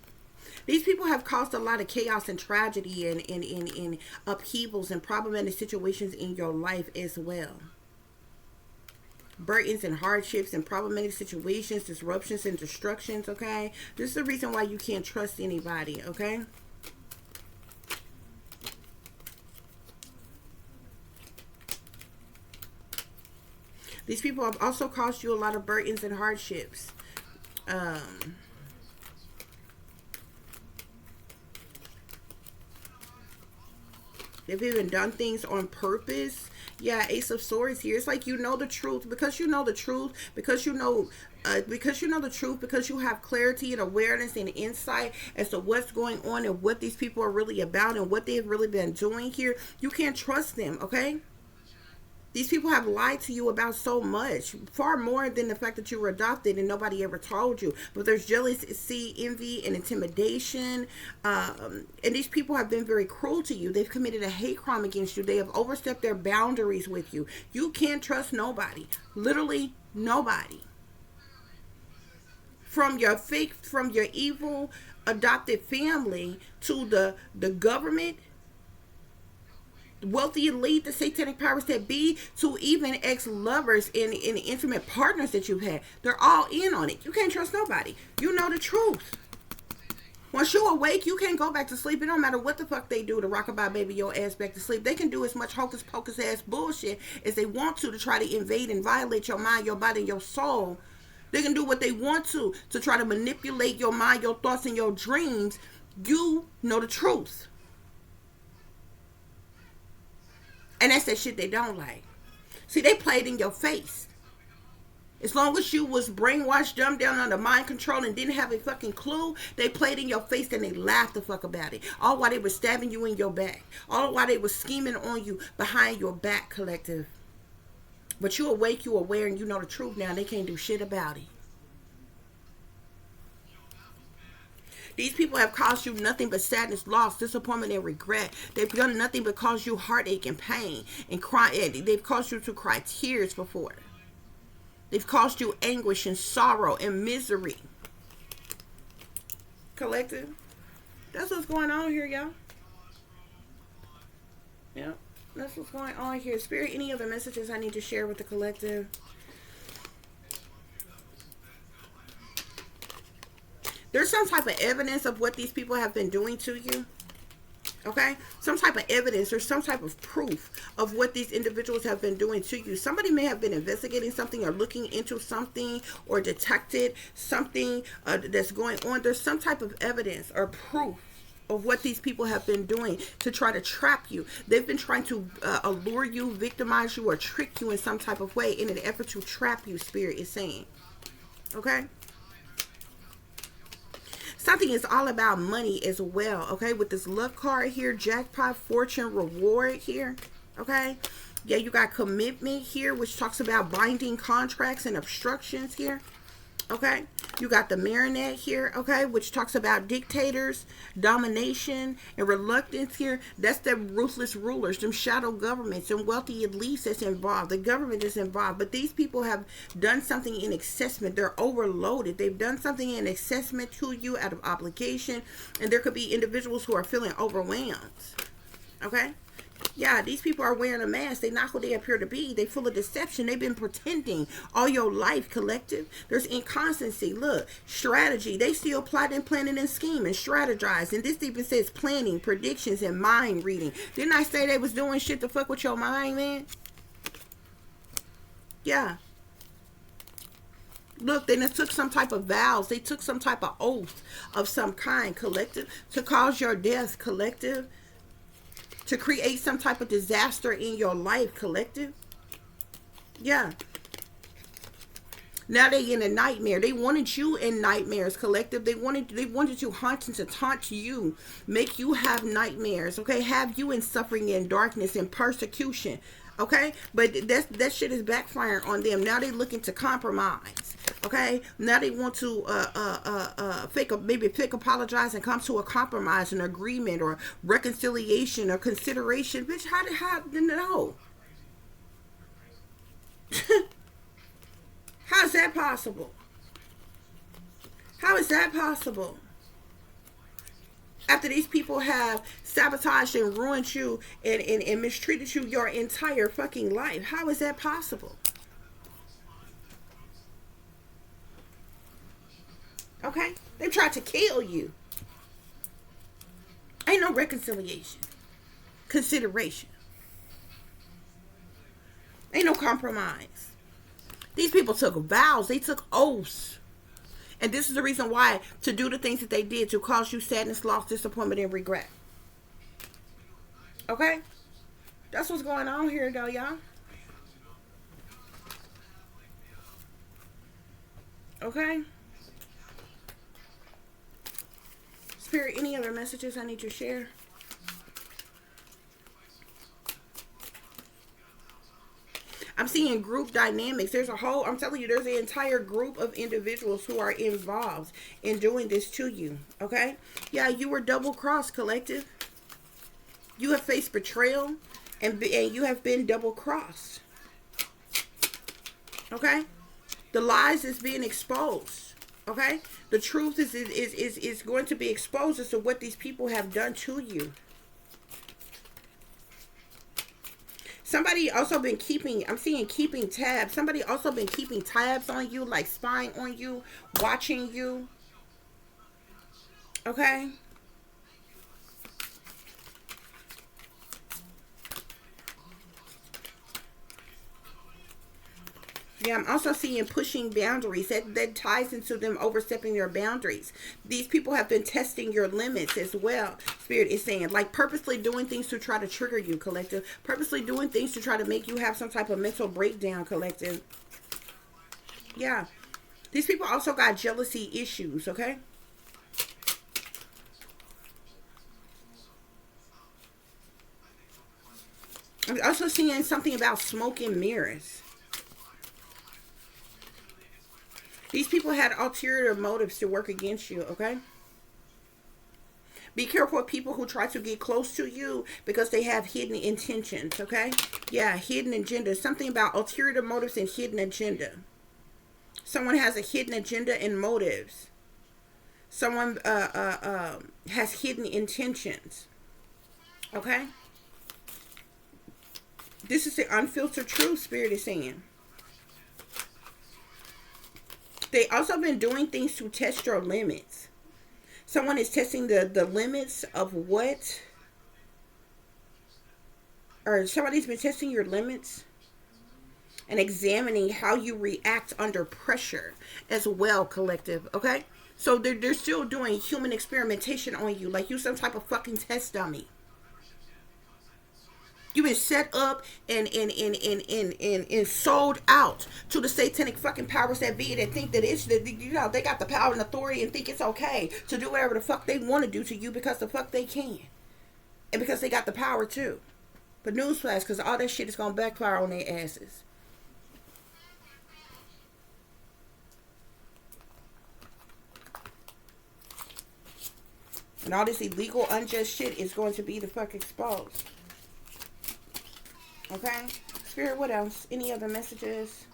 These people have caused a lot of chaos and tragedy and upheavals and problematic situations in your life as well. Burdens and hardships and problematic situations, disruptions and destructions, okay? This is the reason why you can't trust anybody, okay? These people have also caused you a lot of burdens and hardships. They've even done things on purpose. Yeah, Ace of Swords here. It's like you know the truth. Because you know the truth. Because you know the truth. Because you have clarity and awareness and insight as to what's going on and what these people are really about and what they've really been doing here. You can't trust them, okay? These people have lied to you about so much, far more than the fact that you were adopted and nobody ever told you. But there's jealousy, envy, and intimidation. And these people have been very cruel to you. They've committed a hate crime against you. They have overstepped their boundaries with you. You can't trust nobody. Literally nobody. From your evil adopted family to the government, wealthy elite, the satanic powers that be, to even ex-lovers and intimate partners that you've had. They're all in on it. You can't trust nobody. You know the truth. Once you awake, you can't go back to sleep. It don't matter what the fuck they do to rockabye baby your ass back to sleep. They can do as much hocus pocus ass bullshit as they want to try to invade and violate your mind, your body, and your soul. They can do what they want to try to manipulate your mind, your thoughts, and your dreams. You know the truth. And that's that shit they don't like. See, they played in your face. As long as you was brainwashed, dumbed down under mind control and didn't have a fucking clue, they played in your face and they laughed the fuck about it. All while they were stabbing you in your back. All while they were scheming on you behind your back, collective. But you awake, you aware, and you know the truth now. They can't do shit about it. These people have caused you nothing but sadness, loss, disappointment, and regret. They've done nothing but cause you heartache and pain and cry. They've caused you to cry tears before. They've caused you anguish and sorrow and misery. Collective. That's what's going on here, y'all. Yeah, that's what's going on here. Spirit, any other messages I need to share with the collective? There's some type of evidence of what these people have been doing to you. Okay? Some type of evidence or some type of proof of what these individuals have been doing to you. Somebody may have been investigating something or looking into something or detected something that's going on. There's some type of evidence or proof of what these people have been doing to try to trap you. They've been trying to allure you, victimize you, or trick you in some type of way in an effort to trap you, Spirit is saying. Okay? Something is all about money as well, okay? With this luck card here, jackpot, fortune, reward here, okay? Yeah, you got commitment here, which talks about binding contracts and obstructions here, okay? You got the marionette here, okay, which talks about dictators, domination, and reluctance here. That's the ruthless rulers, them shadow governments, and wealthy elites that's involved. The government is involved, but these people have done something in assessment. They're overloaded. They've done something in assessment to you out of obligation, and there could be individuals who are feeling overwhelmed, okay? Yeah, these people are wearing a mask. They're not who they appear to be. They're full of deception. They've been pretending all your life, collective. There's inconstancy. Look, strategy. They still plotting, planning, and scheming, strategize. And this even says planning, predictions, and mind reading. Didn't I say they was doing shit to fuck with your mind, man? Yeah. Look, they took some type of vows. They took some type of oath of some kind, collective, to cause your death, collective. To create some type of disaster in your life, collective. Yeah. Now they in a nightmare. They wanted you in nightmares, collective. They wanted you haunting to taunt you, make you have nightmares, okay? Have you in suffering and darkness and persecution, okay? But that shit is backfiring on them. Now they looking to compromise, okay? Now they want to fake apologize and come to a compromise, an agreement, or reconciliation, or consideration. Bitch, how no? How is that possible? How is that possible? After these people have sabotaged and ruined you and mistreated you your entire fucking life. How is that possible? Okay? They tried to kill you. Ain't no reconciliation. Consideration. Ain't no compromise. These people took vows. They took oaths. And this is the reason why, to do the things that they did to cause you sadness, loss, disappointment, and regret. Okay? That's what's going on here, though, y'all. Okay? Spirit, any other messages I need to share? I'm seeing group dynamics. There's a whole, I'm telling you, there's an entire group of individuals who are involved in doing this to you. Okay? Yeah, you were double-crossed, collective. You have faced betrayal and you have been double-crossed. Okay? The lies is being exposed. Okay? The truth is going to be exposed as to what these people have done to you. Somebody also been keeping, I'm seeing keeping tabs. Somebody also been keeping tabs on you, like spying on you, watching you. Okay? Yeah, I'm also seeing pushing boundaries. That ties into them overstepping your boundaries. These people have been testing your limits as well. Spirit is saying, like purposely doing things to try to trigger you, collective. Purposely doing things to try to make you have some type of mental breakdown, collective. Yeah. These people also got jealousy issues, okay? I'm also seeing something about smoke and mirrors. These people had ulterior motives to work against you, okay? Be careful of people who try to get close to you because they have hidden intentions, okay? Yeah, hidden agenda. Something about ulterior motives and hidden agenda. Someone has a hidden agenda and motives. Someone has hidden intentions, okay? This is the unfiltered truth, Spirit is saying. They also been doing things to test your limits. Someone is testing the limits of what? Or somebody's been testing your limits and examining how you react under pressure as well, collective, okay? So they're still doing human experimentation on you, like you some type of fucking test dummy. You've been set up and sold out to the satanic fucking powers that be that think that it's, you know, they got the power and authority and think it's okay to do whatever the fuck they want to do to you because the fuck they can. And because they got the power too. But newsflash, because all that shit is going to backfire on their asses. And all this illegal, unjust shit is going to be the fuck exposed. Okay? Spirit, what else? Any other messages?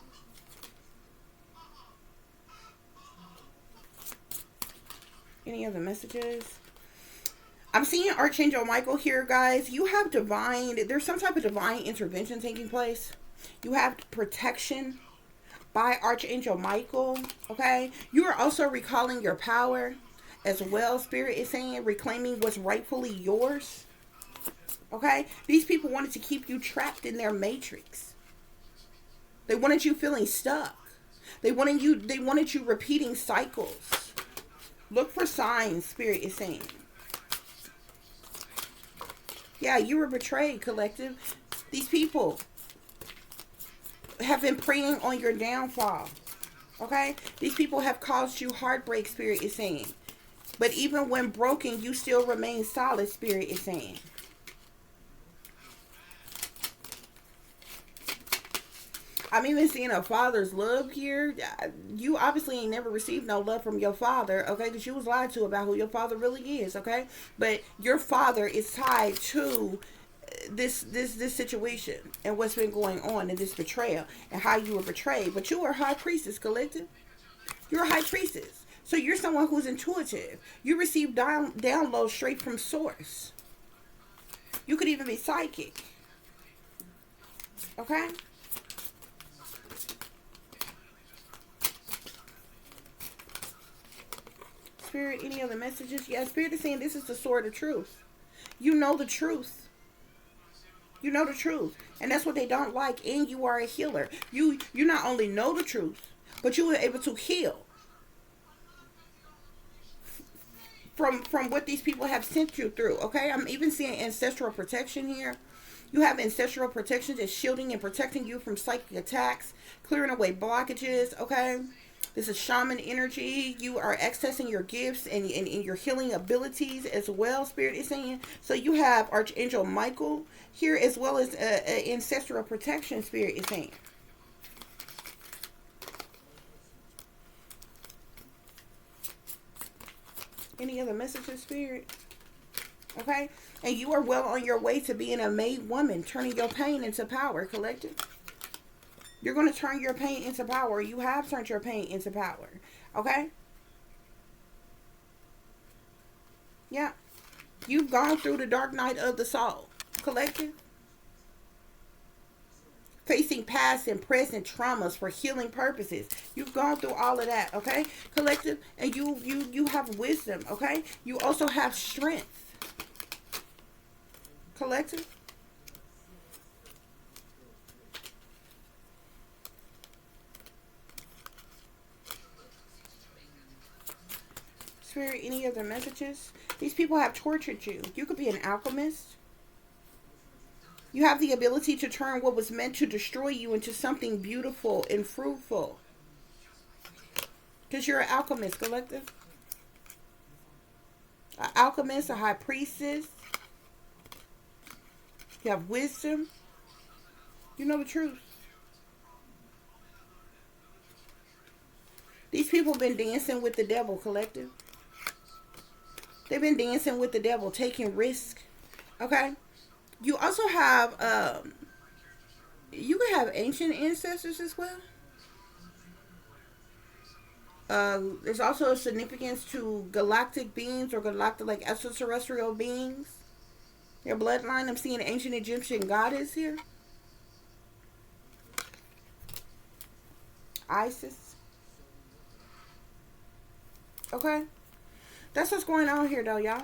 Any other messages? I'm seeing Archangel Michael here, guys. You have there's some type of divine intervention taking place. You have protection by Archangel Michael, okay? You are also recalling your power as well, Spirit is saying, reclaiming what's rightfully yours. Okay? These people wanted to keep you trapped in their matrix. They wanted you feeling stuck. They wanted you repeating cycles. Look for signs, Spirit is saying. Yeah, you were betrayed, collective. These people have been preying on your downfall. Okay? These people have caused you heartbreak, Spirit is saying. But even when broken, you still remain solid, Spirit is saying. I'm even seeing a father's love here. You obviously ain't never received no love from your father, okay? Because you was lied to about who your father really is, okay? But your father is tied to this situation and what's been going on in this betrayal and how you were betrayed. But you are a high priestess, collective. You're a high priestess. So you're someone who's intuitive. You receive downloads straight from source. You could even be psychic. Okay? Spirit, any other messages? Yeah, Spirit is saying this is the sword of truth. You know the truth. You know the truth. And that's what they don't like. And you are a healer. You not only know the truth, but you were able to heal from what these people have sent you through. Okay? I'm even seeing ancestral protection here. You have ancestral protection that's shielding and protecting you from psychic attacks, clearing away blockages. Okay? This is shaman energy. You are accessing your gifts and your healing abilities as well, Spirit is saying. So you have Archangel Michael here as well as ancestral protection, Spirit is saying. Any other messages, Spirit? Okay? And you are well on your way to being a made woman, turning your pain into power, collective. You're going to turn your pain into power. You have turned your pain into power. Okay? Yeah. You've gone through the dark night of the soul. Collective. Facing past and present traumas for healing purposes. You've gone through all of that. Okay? Collective. And you have wisdom. Okay? You also have strength. Collective. Spirit, any other messages? These people have tortured you. You could be an alchemist. You have the ability to turn what was meant to destroy you into something beautiful and fruitful. Because you're an alchemist, collective. An alchemist, a high priestess. You have wisdom. You know the truth. These people been dancing with the devil, collective. They've been dancing with the devil, taking risks. Okay? You also have, you can have ancient ancestors as well. There's also a significance to galactic beings or galactic, like extraterrestrial beings. Your bloodline, I'm seeing ancient Egyptian goddess here. Isis. Okay? That's what's going on here, though, y'all.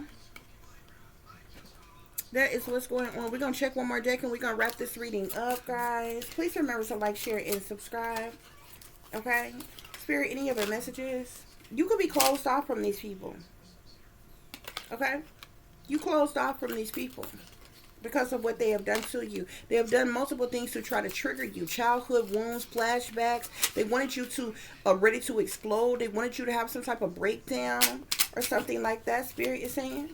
That is what's going on. We're going to check one more deck and we're going to wrap this reading up, guys. Please remember to like, share, and subscribe. Okay? Spirit, any other messages? You could be closed off from these people. Okay? You closed off from these people because of what they have done to you. They have done multiple things to try to trigger you. Childhood wounds, flashbacks. They wanted you to ready to explode. They wanted you to have some type of breakdown or something like that, Spirit is saying.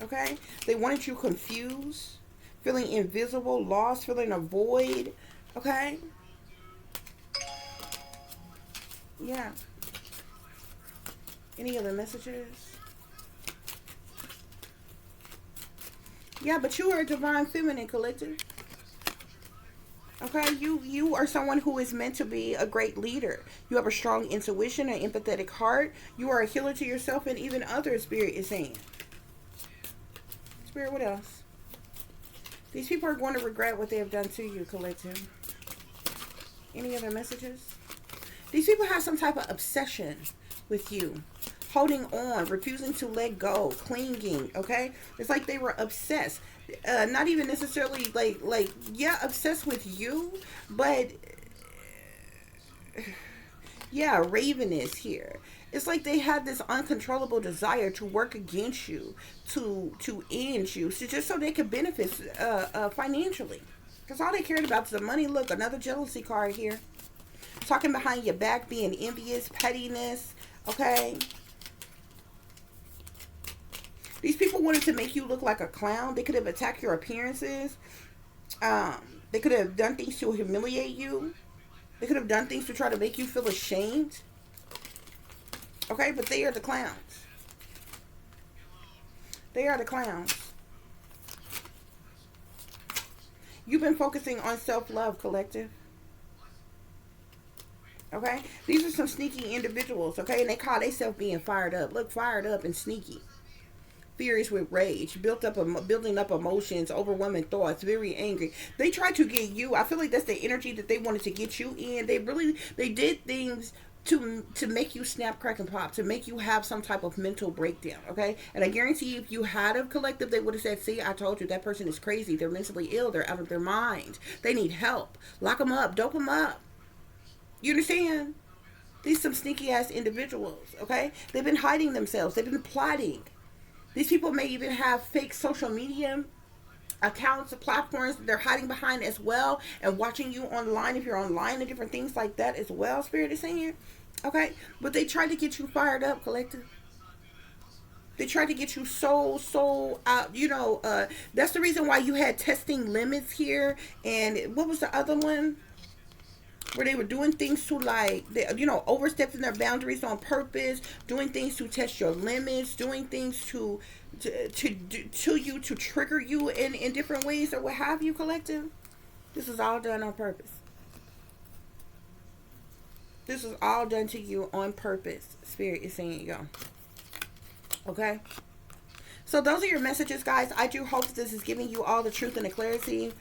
Okay? They wanted you confused, feeling invisible, lost, feeling a void. Okay? Yeah. Any other messages? Yeah, but you are a divine feminine, collective. Okay, you are someone who is meant to be a great leader. You have a strong intuition, an empathetic heart. You are a healer to yourself and even others, Spirit is saying. Spirit, what else? These people are going to regret what they have done to you, collective. Any other messages? These people have some type of obsession with you. Holding on, refusing to let go, clinging, okay? It's like they were obsessed. Not even necessarily yeah, obsessed with you, but yeah, ravenous here. It's like they had this uncontrollable desire to work against you, to end you, just so they could benefit financially. Because all they cared about is the money. Look, another jealousy card here. Talking behind your back, being envious, pettiness, okay? These people wanted to make you look like a clown. They could have attacked your appearances. They could have done things to humiliate you. They could have done things to try to make you feel ashamed. Okay, but they are the clowns. They are the clowns. You've been focusing on self-love, collective. Okay? These are some sneaky individuals, okay? And they call themselves being fired up. Look, fired up and sneaky. Furious with rage, building up emotions, overwhelming thoughts, very angry. They tried to get you. I feel like that's the energy that they wanted to get you in. They did things to make you snap, crack, and pop, to make you have some type of mental breakdown, okay? And I guarantee you, if you had a collective, they would have said, see, I told you, that person is crazy. They're mentally ill. They're out of their mind. They need help. Lock them up. Dope them up. You understand? These some sneaky ass individuals, okay? They've been hiding themselves. They've been plotting. These people may even have fake social media accounts, platforms that they're hiding behind as well, and watching you online if you're online and different things like that as well, Spirit is saying. Okay? But they tried to get you fired up, collective. They tried to get you so out, that's the reason why you had testing limits here. And what was the other one? Where they were doing things to overstepping their boundaries on purpose, doing things to test your limits, doing things to trigger you in different ways or what have you, collective. This is all done on purpose. This is all done to you on purpose. Spirit is saying, yo. Okay? So those are your messages, guys. I do hope that this is giving you all the truth and the clarity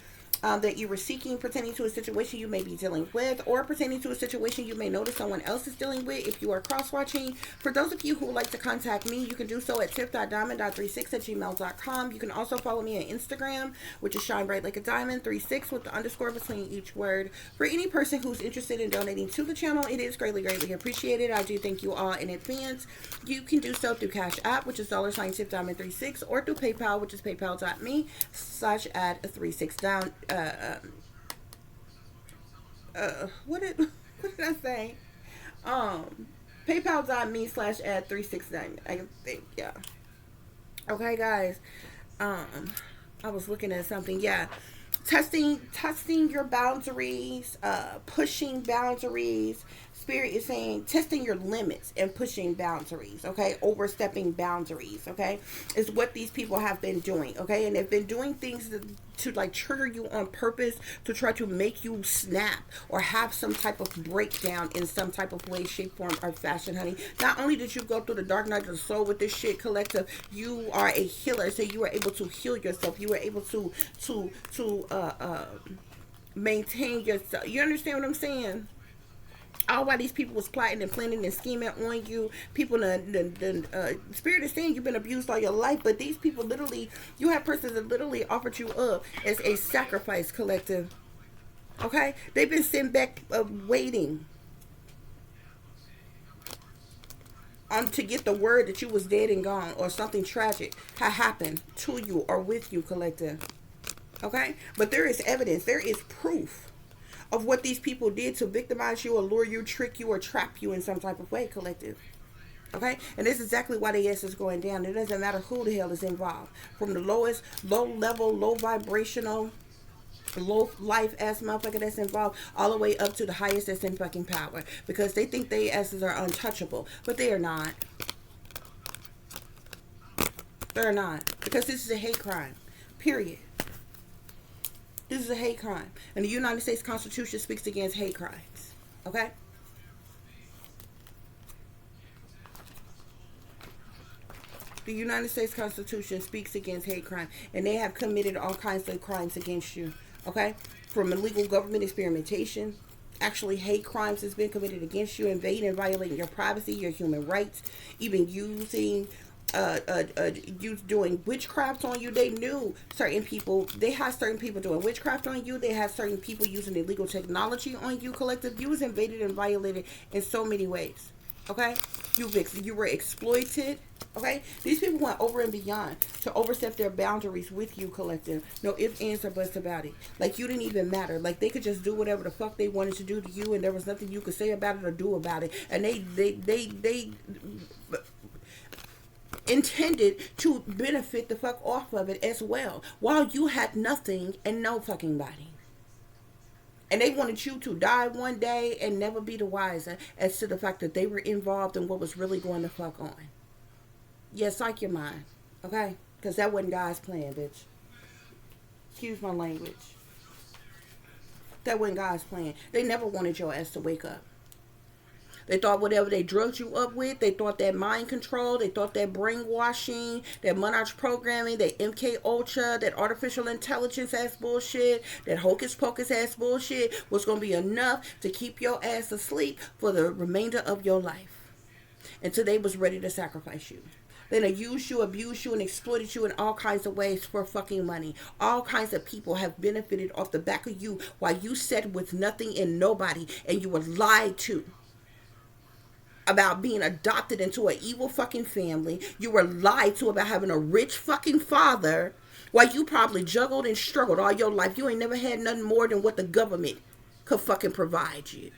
that you were seeking, pertaining to a situation you may be dealing with, or pertaining to a situation you may notice someone else is dealing with if you are cross-watching. For those of you who would like to contact me, you can do so at tip.diamond.36@gmail.com. You can also follow me on Instagram, which is shine bright like a diamond 36 with the underscore between each word. For any person who's interested in donating to the channel, it is greatly appreciated. I do thank you all in advance. You can do so through CASHAPP, which is $tip.diamond36, or through PayPal, which is paypal.me/@36down. What did I say? PayPal.me/@369. I think, yeah. Okay, guys. I was looking at something. Yeah. Testing your boundaries, pushing boundaries, Spirit is saying testing your limits and pushing boundaries, okay? Overstepping boundaries, okay? Is what these people have been doing, okay? And they've been doing things to like trigger you on purpose, to try to make you snap or have some type of breakdown in some type of way, shape, form, or fashion, honey. Not only did you go through the dark night of the soul with this shit, collective, you are a healer, so you were able to heal yourself. You were able to maintain yourself. You understand what I'm saying? All while these people was plotting and planning and scheming on you, people, Spirit is saying you've been abused all your life, but these people literally, you have persons that literally offered you up as a sacrifice, collective. Okay? They've been sitting back waiting to get the word that you was dead and gone, or something tragic had happened to you or with you, collective. Okay? But there is evidence, there is proof of what these people did to victimize you, allure you, trick you, or trap you in some type of way, collective. Okay? And this is exactly why the S is going down. It doesn't matter who the hell is involved. From the lowest, low level, low vibrational, low life ass motherfucker that's involved, all the way up to the highest that's in fucking power. Because they think they asses are untouchable. But they are not. They're not. Because this is a hate crime. Period. This is a hate crime. And the United States Constitution speaks against hate crimes. Okay? The United States Constitution speaks against hate crime. And they have committed all kinds of crimes against you. Okay? From illegal government experimentation. Actually, hate crimes has been committed against you. Invading and violating your privacy, your human rights. Even using you doing witchcraft on you. They knew certain people, they had certain people doing witchcraft on you. They had certain people using illegal technology on you, collective. You was invaded and violated in so many ways. Okay? You were exploited. Okay? These people went over and beyond to overstep their boundaries with you, collective. No ifs, ands, or buts about it. Like you didn't even matter. Like they could just do whatever the fuck they wanted to do to you, and there was nothing you could say about it or do about it. And they intended to benefit the fuck off of it as well, while you had nothing and no fucking body. And they wanted you to die one day and never be the wiser as to the fact that they were involved in what was really going to fuck on. Yeah, psych your mind, okay? Because that wasn't God's plan, bitch. Excuse my language. That wasn't God's plan. They never wanted your ass to wake up. They thought whatever they drugged you up with, they thought that mind control, they thought that brainwashing, that monarch programming, that MK Ultra, that artificial intelligence ass bullshit, that hocus pocus ass bullshit was going to be enough to keep your ass asleep for the remainder of your life. Until they was ready to sacrifice you. Then they used you, abused you, and exploited you in all kinds of ways for fucking money. All kinds of people have benefited off the back of you while you sat with nothing and nobody, and you were lied to about being adopted into an evil fucking family. You were lied to about having a rich fucking father while you probably juggled and struggled all your life. You ain't never had nothing more than what the government could fucking provide you.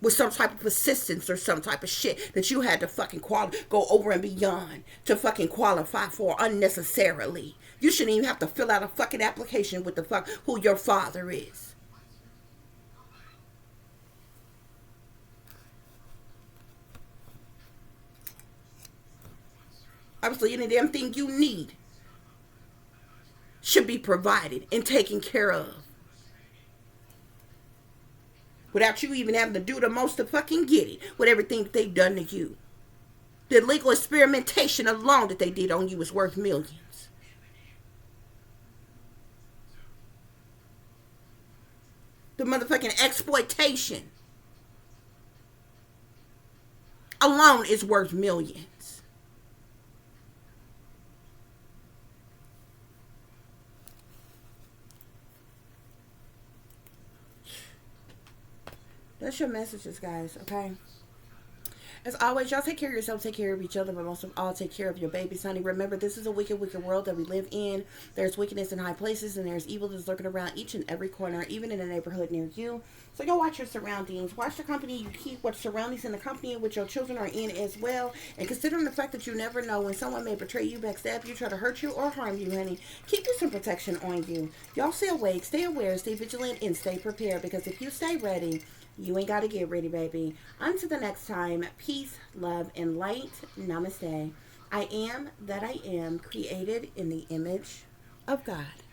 With some type of assistance or some type of shit that you had to fucking go over and beyond to fucking qualify for unnecessarily. You shouldn't even have to fill out a fucking application with the fuck who your father is. Obviously, any damn thing you need should be provided and taken care of. Without you even having to do the most to fucking get it. With everything that they've done to you. The legal experimentation alone that they did on you is worth millions. The motherfucking exploitation alone is worth millions. That's your messages, guys, okay? As always, y'all take care of yourself, take care of each other, but most of all, take care of your babies, honey. Remember, this is a wicked, wicked world that we live in. There's wickedness in high places, and there's evil that's lurking around each and every corner, even in a neighborhood near you. So y'all watch your surroundings. Watch the company you keep, watch surroundings and the company in which your children are in as well. And considering the fact that you never know when someone may betray you, backstab you, try to hurt you, or harm you, honey, keep some protection on you. Y'all stay awake, stay aware, stay vigilant, and stay prepared. Because if you stay ready, You ain't got to get ready, baby. Until the next time, peace, love, and light. Namaste. I am that I am, created in the image of God.